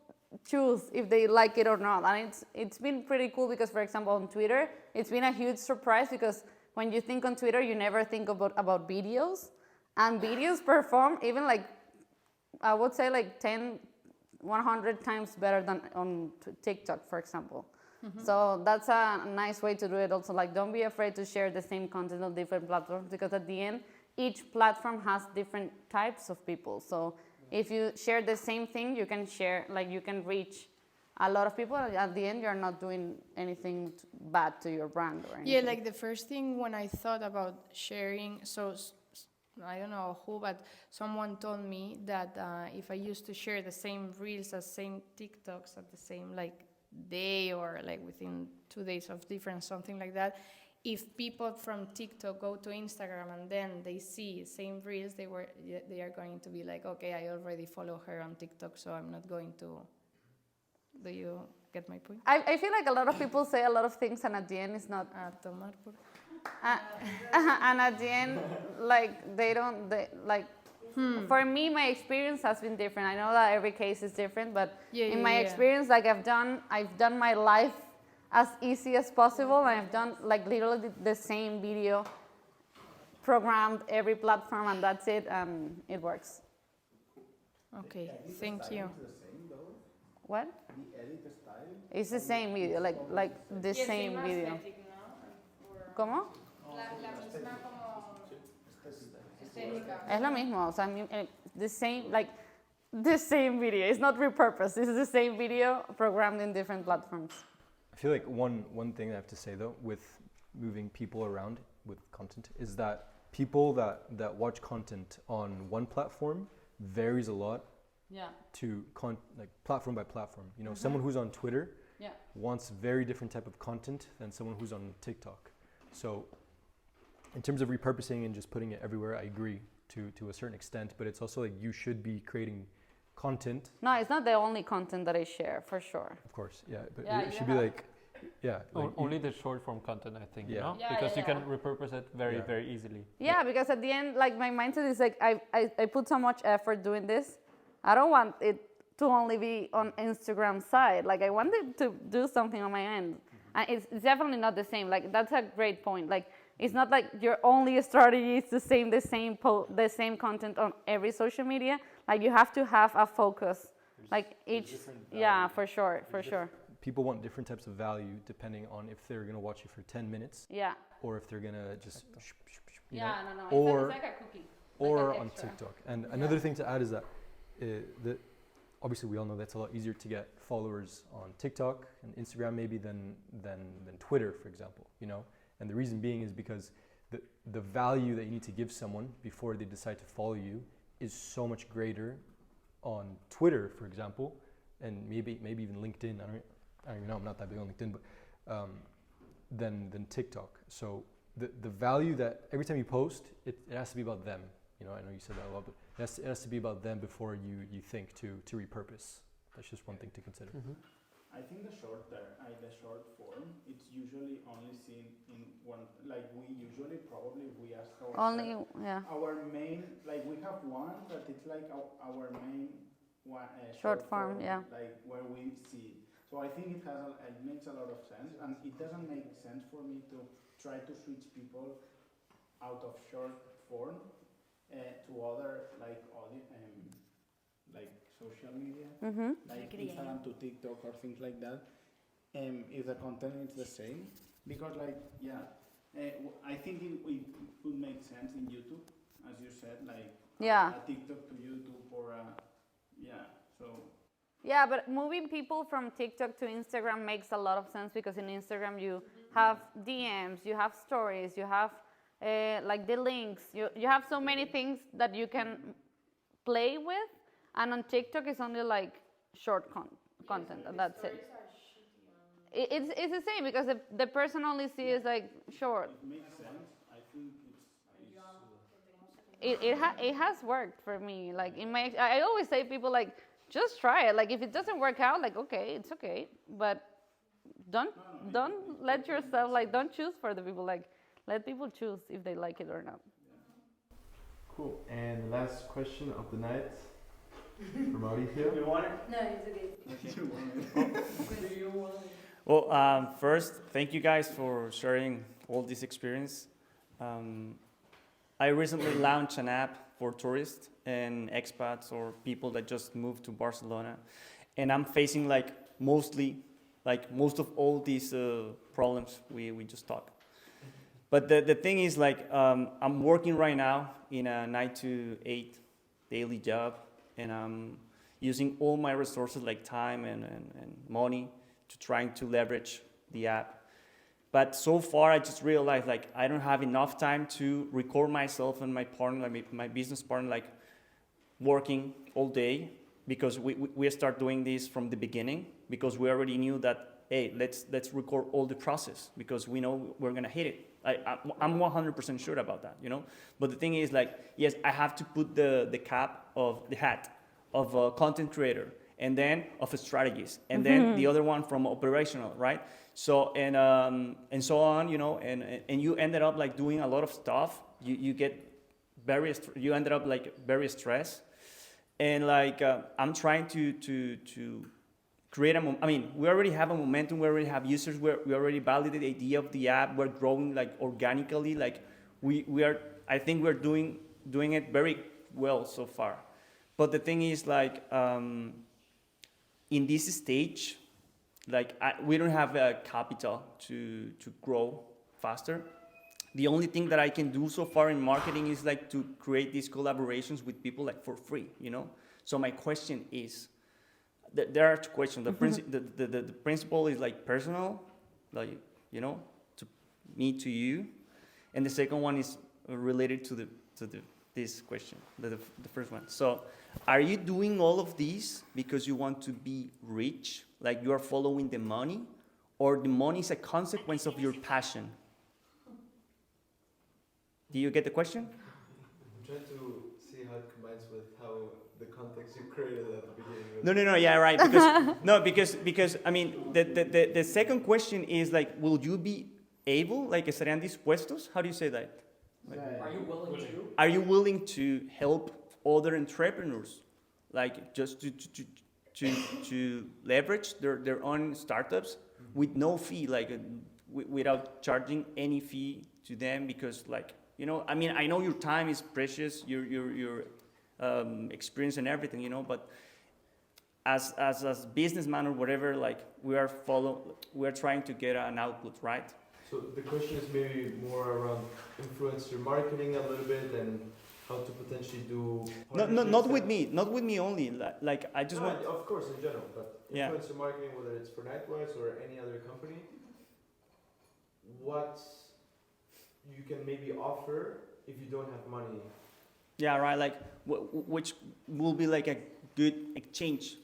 choose if they like it or not, and it's been pretty cool because, for example, on Twitter, it's been a huge surprise because when you think on Twitter, you never think about videos, and videos perform even like I would say like 10, 100 times better than on TikTok, for example. So that's a nice way to do it also. Like, don't be afraid to share the same content on different platforms because at the end, each platform has different types of people. So if you share the same thing, you can share, like you can reach a lot of people. At the end, you're not doing anything bad to your brand or anything. Yeah, like the first thing when I thought about sharing, I don't know who, but someone told me that if I used to share the same reels as same TikToks at the same like day or like within 2 days of difference, something like that, if people from TikTok go to Instagram and then they see same reels, they are going to be like, okay, I already follow her on TikTok, so I'm not going to. Do you get my point? I feel like a lot of people say a lot of things and at the end it's not. Tomar por. And at the end, like for me, my experience has been different. I know that every case is different, but in my experience, like I've done my life as easy as possible, and I've done like literally the same video, programmed every platform, and that's it, and it works. Okay, thank you. What? The edit style. It's the same video, like the same video. ¿Cómo? La misma como estética. Es lo mismo, o sea, the same video. It's not repurposed. This is the same video programmed in different platforms. I feel like one thing I have to say though with moving people around with content is that people that watch content on one platform varies a lot to like platform by platform. You know, someone who's on Twitter wants very different type of content than someone who's on TikTok. So in terms of repurposing and just putting it everywhere, I agree to a certain extent, but it's also like you should be creating content. No, it's not the only content that I share, for sure. Of course, yeah, but Yeah, it should be like, Only the short form content, I think, Yeah. you know? Yeah, because yeah, you can repurpose it very easily. Yeah, because at the end, like my mindset is like I put so much effort doing this. I don't want it to only be on Instagram side. Like I wanted to do something on my end. And it's definitely not the same. Like that's a great point. Like it's not like your only strategy is the same content on every social media. Like you have to have a focus. Like each, for sure. people want different types of value depending on if they're gonna watch you for 10 minutes. Yeah. Or if they're gonna just, you know, No. or It's like a cookie. or like an on extra. TikTok. And another thing to add is that obviously we all know that's a lot easier to get followers on TikTok and Instagram maybe than Twitter, for example, you know? And the reason being is because the value that you need to give someone before they decide to follow you is so much greater on Twitter, for example, and maybe even LinkedIn. I don't even know, I'm not that big on LinkedIn, but than TikTok. So the value that every time you post, it has to be about them. You know, I know you said that a lot, but it has to be about them before you think to repurpose. That's just one thing to consider. Mm-hmm. I think the short form, it's usually only seen in one, like we usually probably we ask our main, like we have one that it's like our main one, Short form, yeah. like where we see it. So I think it makes a lot of sense, and it doesn't make sense for me to try to switch people out of short form to other like social media, like Instagram to TikTok or things like that. If the content is the same, because I think it would make sense in YouTube, as you said, like a TikTok to YouTube or so. Yeah, but moving people from TikTok to Instagram makes a lot of sense because in Instagram you have DMs, you have stories, you have like the links, you have so many things that you can play with, and on TikTok it's only like short content, and that's it. It's the same because the person only sees like short. It makes sense. I think It has worked for me. Like I always say people like just try it. Like if it doesn't work out, like okay, it's okay, but don't let yourself like don't choose for the people. Like let people choose if they like it or not. Cool. And the last question of the night from Mauricio. You want it? No, it's okay. Well, first, thank you guys for sharing all this experience. I recently launched an app for tourists and expats or people that just moved to Barcelona, and I'm facing most of all these problems we just talked. But the thing is, I'm working right now in a 9 to 8 daily job, and I'm using all my resources like time and money to trying to leverage the app. But so far, I just realized I don't have enough time to record myself and my partner, my business partner, working all day, because we start doing this from the beginning, because we already knew that, hey, let's record all the process, because we know we're gonna hit it. I'm 100% sure about that, But the thing is, yes, I have to put the hat of a content creator, and then of a strategist, and then the other one from operational, right? So and so on, and you ended up doing a lot of stuff. You get you ended up very stressed, and I'm trying to create we already have a momentum, we already have users, we already validated the idea of the app, we're growing organically, we are, I think we're doing it very well so far. But the thing is in this stage, we don't have capital to grow faster. The only thing that I can do so far in marketing is to create these collaborations with people for free, So my question is, there are two questions. The principle is personal, to me, to you, and the second one is related to this question, the first one. So, are you doing all of these because you want to be rich, you are following the money, or the money is a consequence of your passion? Do you get the question? I'm trying to see how it combines with how the context you created at the beginning. No, yeah, right. Because the second question is will you be able, estarían dispuestos? How do you say that? Are you willing to? Are you willing to help other entrepreneurs, just to leverage their own startups with no fee, without charging any fee to them? Because I know your time is precious, your experience and everything, but as businessman or whatever, we are trying to get an output, right? So the question is maybe more around influencer marketing a little bit and how to potentially do. Not with me only. I just want. Of course, in general, but influencer Yeah. marketing, whether it's for Nightwise or any other company, what you can maybe offer if you don't have money. Yeah, right. Which will be a good exchange,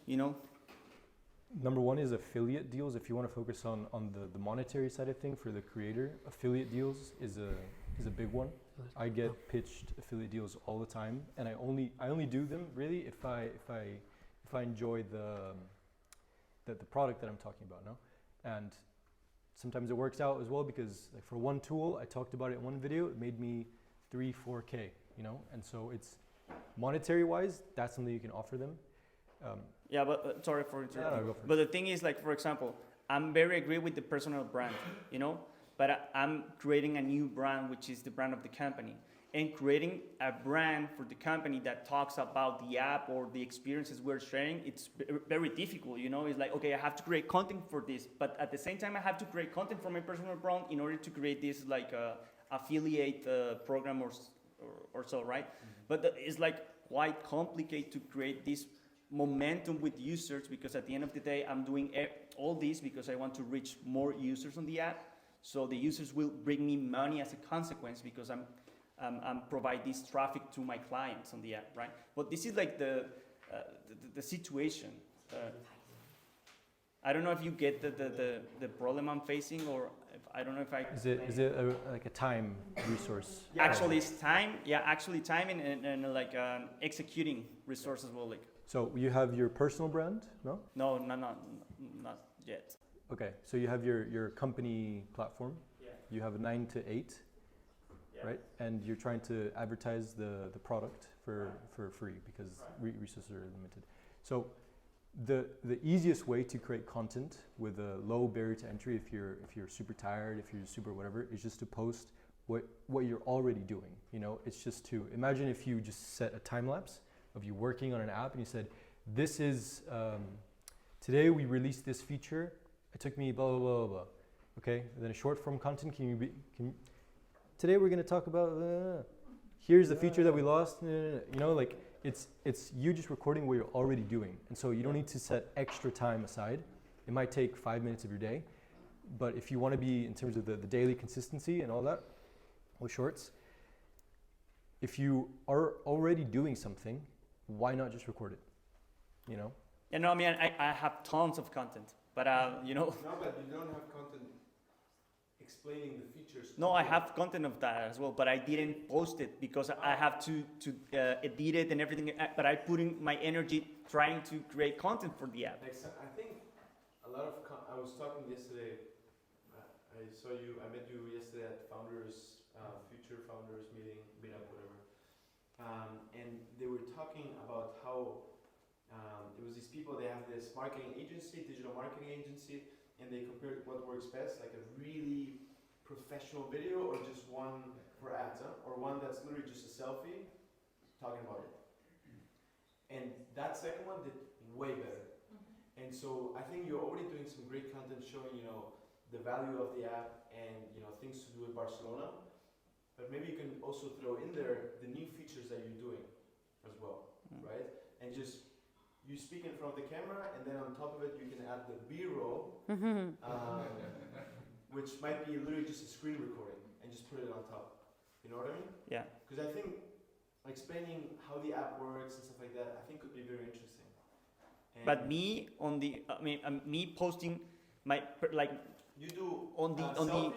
Number one is affiliate deals. If you want to focus on the monetary side of things for the creator, affiliate deals is a big one. I get pitched affiliate deals all the time, and I only do them really if I enjoy the product that I'm talking about, no? And sometimes it works out as well, because for one tool, I talked about it in one video, it made me 3-4K, and so it's monetary wise, that's something you can offer them. Yeah, but sorry for interrupting. Go for it. But the thing is, for example, I'm very agree with the personal brand, but I'm creating a new brand, which is the brand of the company. And creating a brand for the company that talks about the app or the experiences we're sharing, it's very difficult, It's okay, I have to create content for this, but at the same time, I have to create content for my personal brand in order to create this affiliate program or so, right? Mm-hmm. But it's quite complicated to create this momentum with users, because at the end of the day, I'm doing all this because I want to reach more users on the app. So the users will bring me money as a consequence, because I'm provide this traffic to my clients on the app, right? But this is the situation. I don't know if you get the problem I'm facing, or I don't know if I. Is it a time resource? Yeah, actually, it's time. Yeah, actually, time and executing resources as well. So you have your personal brand, no? No, not yet. Okay, so you have your company platform. Yeah. You have a 9 to 8, right? And you're trying to advertise the product for free because resources are limited. So the easiest way to create content with a low barrier to entry, if you're super tired, if you're super whatever, is just to post what you're already doing. You know, it's just to imagine if you just set a time lapse of you working on an app and you said, this is today we released this feature. It took me blah blah blah blah. Okay, and then a short form content. Today we're going to talk about. Here's the feature that we lost. You know, like it's you just recording what you're already doing, and so you don't need to set extra time aside. It might take 5 minutes of your day, but if you want to be in terms of the daily consistency and all that with shorts, if you are already doing something, why not just record it? You know? Yeah, no, I mean, I have tons of content, but you know. No, but you don't have content explaining the features. No, I have content of that as well, but I didn't post it because I have to edit it and everything. But I put in my energy trying to create content for the app. I think a lot of I was talking yesterday. I met you yesterday at Founders Future Founders meetup, whatever. And they were talking about how it was these people. They have this marketing agency, digital marketing agency, and they compared what works best, like a really professional video or just one for ads, or one that's literally just a selfie talking about it. And that second one did way better. And so I think you're already doing some great content showing, you know, the value of the app and, you know, things to do with Barcelona. But maybe you can also throw in there the new features that you're doing as well, right? And just you speak in front of the camera, and then on top of it, you can add the B-roll, which might be literally just a screen recording, and just put it on top. You know what I mean? Yeah. Because I think explaining how the app works and stuff like that, I think could be very interesting. And But me on the, me posting my you do on the selfie,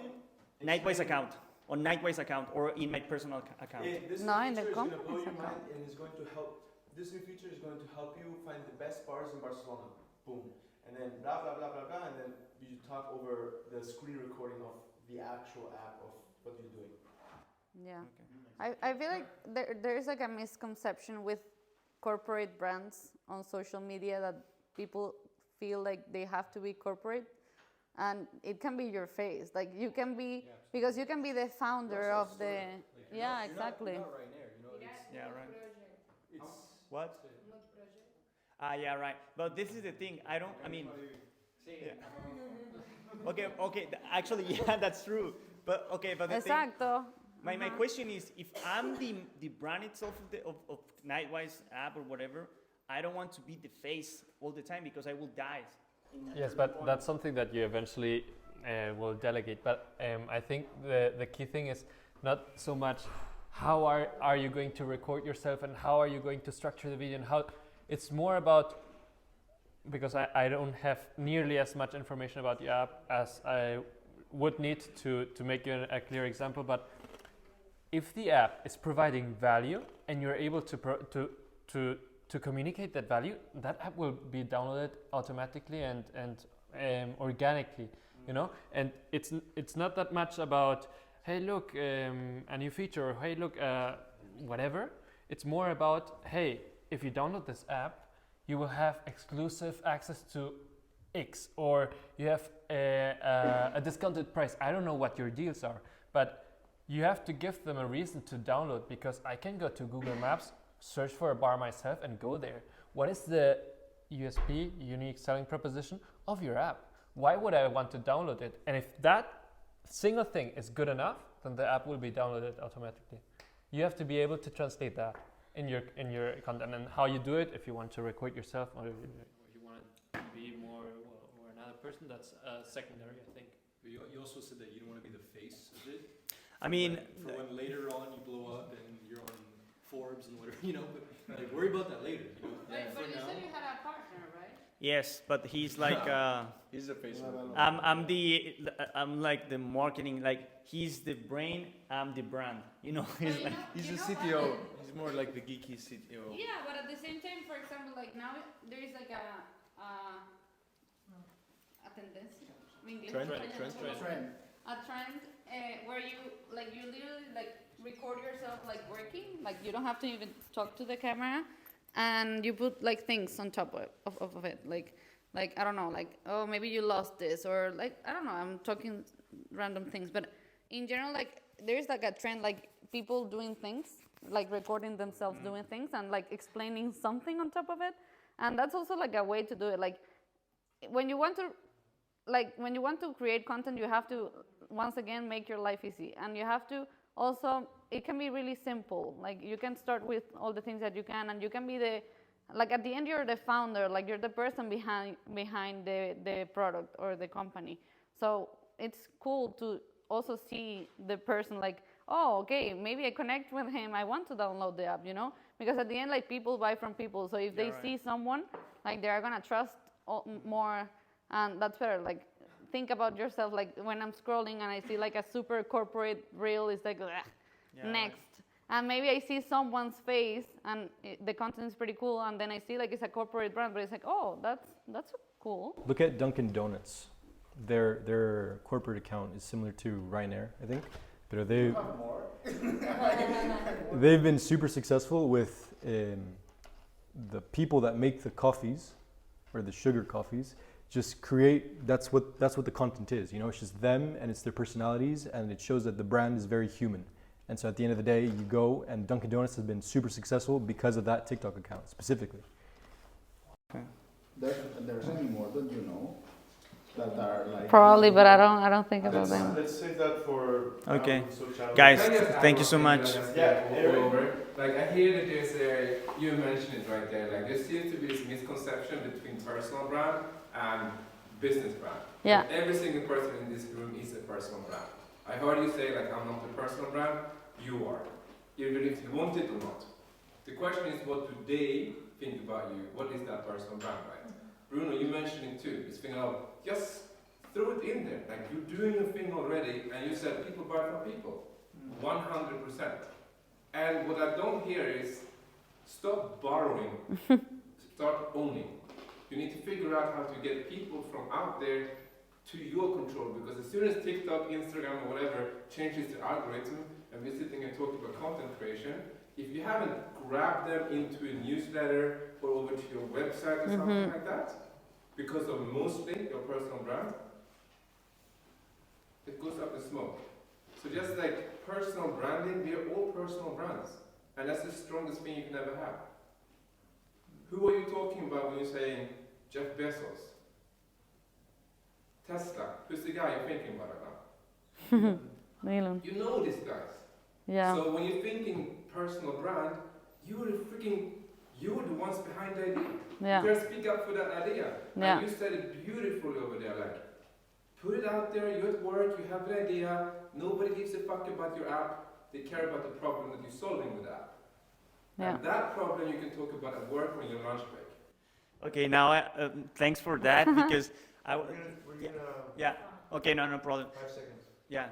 Nightwise account, on Nightwise account, or in my personal account. This No, new in the feature is going to blow company's your mind account. and is going to help. This new feature is going to help you find the best bars in Barcelona. Boom. And then blah blah blah blah blah, and then you talk over the screen recording of the actual app of what you're doing. Yeah. Okay. I feel like there is like a misconception with corporate brands on social media that people feel like they have to be corporate, and it can be your face. Like you can be, because you can be the founder of the, yeah, exactly. You're not Ryanair, you know, Yeah, right. it's What? Yeah, right. But this is the thing. I mean. Yeah. Okay. Actually, yeah, that's true. But okay, but the thing. Exacto. My question is, if I'm the brand itself of Nightwise app or whatever, I don't want to be the face all the time because I will die. Yes, but that's something that you eventually will delegate. But I think the key thing is not so much how are you going to record yourself and how are you going to structure the video, and how it's more about, because I don't have nearly as much information about the app as I would need to make you a clear example. But if the app is providing value and you're able to communicate that value, that app will be downloaded automatically and organically, you know. And it's not that much about, hey, look, a new feature, or hey, look, whatever. It's more about, hey, if you download this app, you will have exclusive access to X, or you have a discounted price. I don't know what your deals are, but you have to give them a reason to download, because I can go to Google Maps, search for a bar myself, and go there. What is the USP, unique selling proposition, of your app? Why would I want to download it? And if that single thing is good enough, then the app will be downloaded automatically. You have to be able to translate that in your content, and how you do it. If you want to record yourself, or if you want to be more or another person, that's secondary, I think. You also said that you don't want to be the face of it. I mean, for when later on you blow up and you're on Forbes and whatever, you know. But like, worry about that later. You know? But you said you had a partner, right? yes, but he's like. He's the face. I'm like the marketing. Like he's the brain. I'm the brand. You know. He's like. He's the CTO. He's more like the geeky CTO. Yeah, but at the same time, for example, like now there is like a tendencia, en inglés, Trend. a trend where you literally like record yourself like working, like you don't have to even talk to the camera, and you put like things on top of it, like I don't know, like, oh, maybe you lost this, or like, I don't know, I'm talking random things, but in general, like there's like a trend, like people doing things, like recording themselves doing things and like explaining something on top of it, and that's also like a way to do it. Like when you want to create content, you have to once again make your life easy, and you have to also, it can be really simple. Like you can start with all the things that you can, and you can be like at the end you're the founder, like you're the person behind the product or the company. So it's cool to also see the person, like, oh, okay, maybe I connect with him, I want to download the app, because at the end, like, people buy from people. So if they see someone, like, they're gonna trust more, and that's better. Like, think about yourself, like when I'm scrolling and I see like a super corporate reel, it's like, next. And maybe I see someone's face and the content is pretty cool, and then I see like it's a corporate brand, but it's like, oh, that's cool. Look at Dunkin' Donuts. Their corporate account is similar to Ryanair, I think. But they've been super successful with the people that make the coffees, or the sugar coffees. Just create, that's what the content is, it's just them and it's their personalities, and it shows that the brand is very human. And so at the end of the day, you go, and Dunkin' Donuts has been super successful because of that TikTok account specifically. Okay. There's any more that you know that are like... Probably, but I don't think about them. Let's save that for... Okay. Guys, thank you so much. Like, I hear that there's you mentioned it right there, like there seems to be this misconception between personal brand and business brand. Yeah. Like, every single person in this room is a personal brand. I heard you say, like, I'm not the personal brand, you are. Even if you want it or not. The question is, what do they think about you? What is that personal brand, right? Bruno, you mentioned it too. It's thing of, just throw it in there. Like, you're doing a thing already, and you said people buy from people. 100%. And what I don't hear is, stop borrowing, start owning. You need to figure out how to get people from out there to your control, because as soon as TikTok, Instagram, or whatever changes the algorithm, and we're sitting and talking about content creation, if you haven't grabbed them into a newsletter or over to your website or something like that, because of mostly your personal brand, it goes up in smoke. So just like personal branding, we are all personal brands, and that's the strongest thing you can ever have. Who are you talking about when you're saying Jeff Bezos? Tesla, who's the guy you're thinking about right now? Elon. You know these guys. Yeah. So when you're thinking personal brand, you're the ones behind the idea. Yeah. You gotta speak up for that idea. Yeah. And you said it beautifully over there, like, put it out there, you're at work, you have an idea, nobody gives a fuck about your app, they care about the problem that you're solving with that. Yeah. And that problem you can talk about at work on your lunch break. Okay, now thanks for that, because We're gonna yeah. Okay, no problem. 5 seconds. Yeah.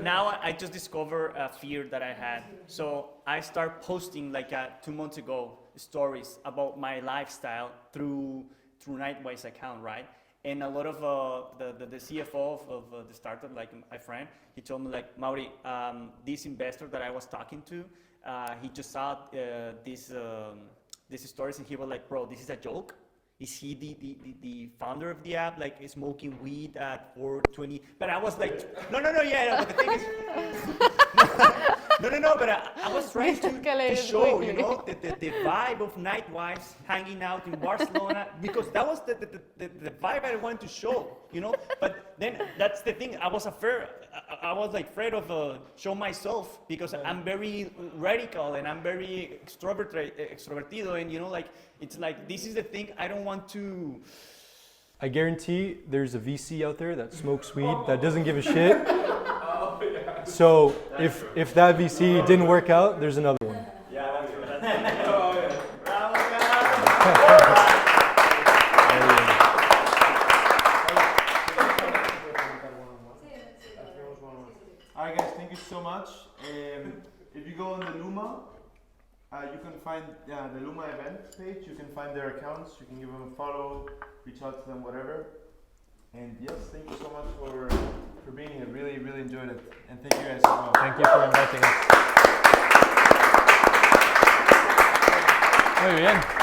Now I just discovered a fear that I had. So I start posting like 2 months ago stories about my lifestyle through Nightwise account, right? And a lot of the CFO of the startup, like my friend, he told me like, Mauri, this investor that I was talking to, he just saw these stories, and he was like, bro, this is a joke. Is he the founder of the app, like smoking weed at 4:20? But I was like, no, yeah. But the thing is, no. But I was trying to show, the vibe of Nightwise hanging out in Barcelona, because that was the vibe I wanted to show, But then that's the thing. I was afraid of show myself, because I'm very radical and I'm very extrovertido, and like it's like this is the thing I don't want to. I guarantee there's a VC out there that smokes weed that doesn't give a shit. So if that VC didn't work out, there's another one. Yeah, that's Alright guys, thank you so much. If you go on the Luma, you can find the Luma event page. You can find their accounts. You can give them a follow, reach out to them, whatever. And yes, thank you so much for for being here. Really, really enjoyed it. And thank you guys as well. Thank you for inviting us. Muy bien.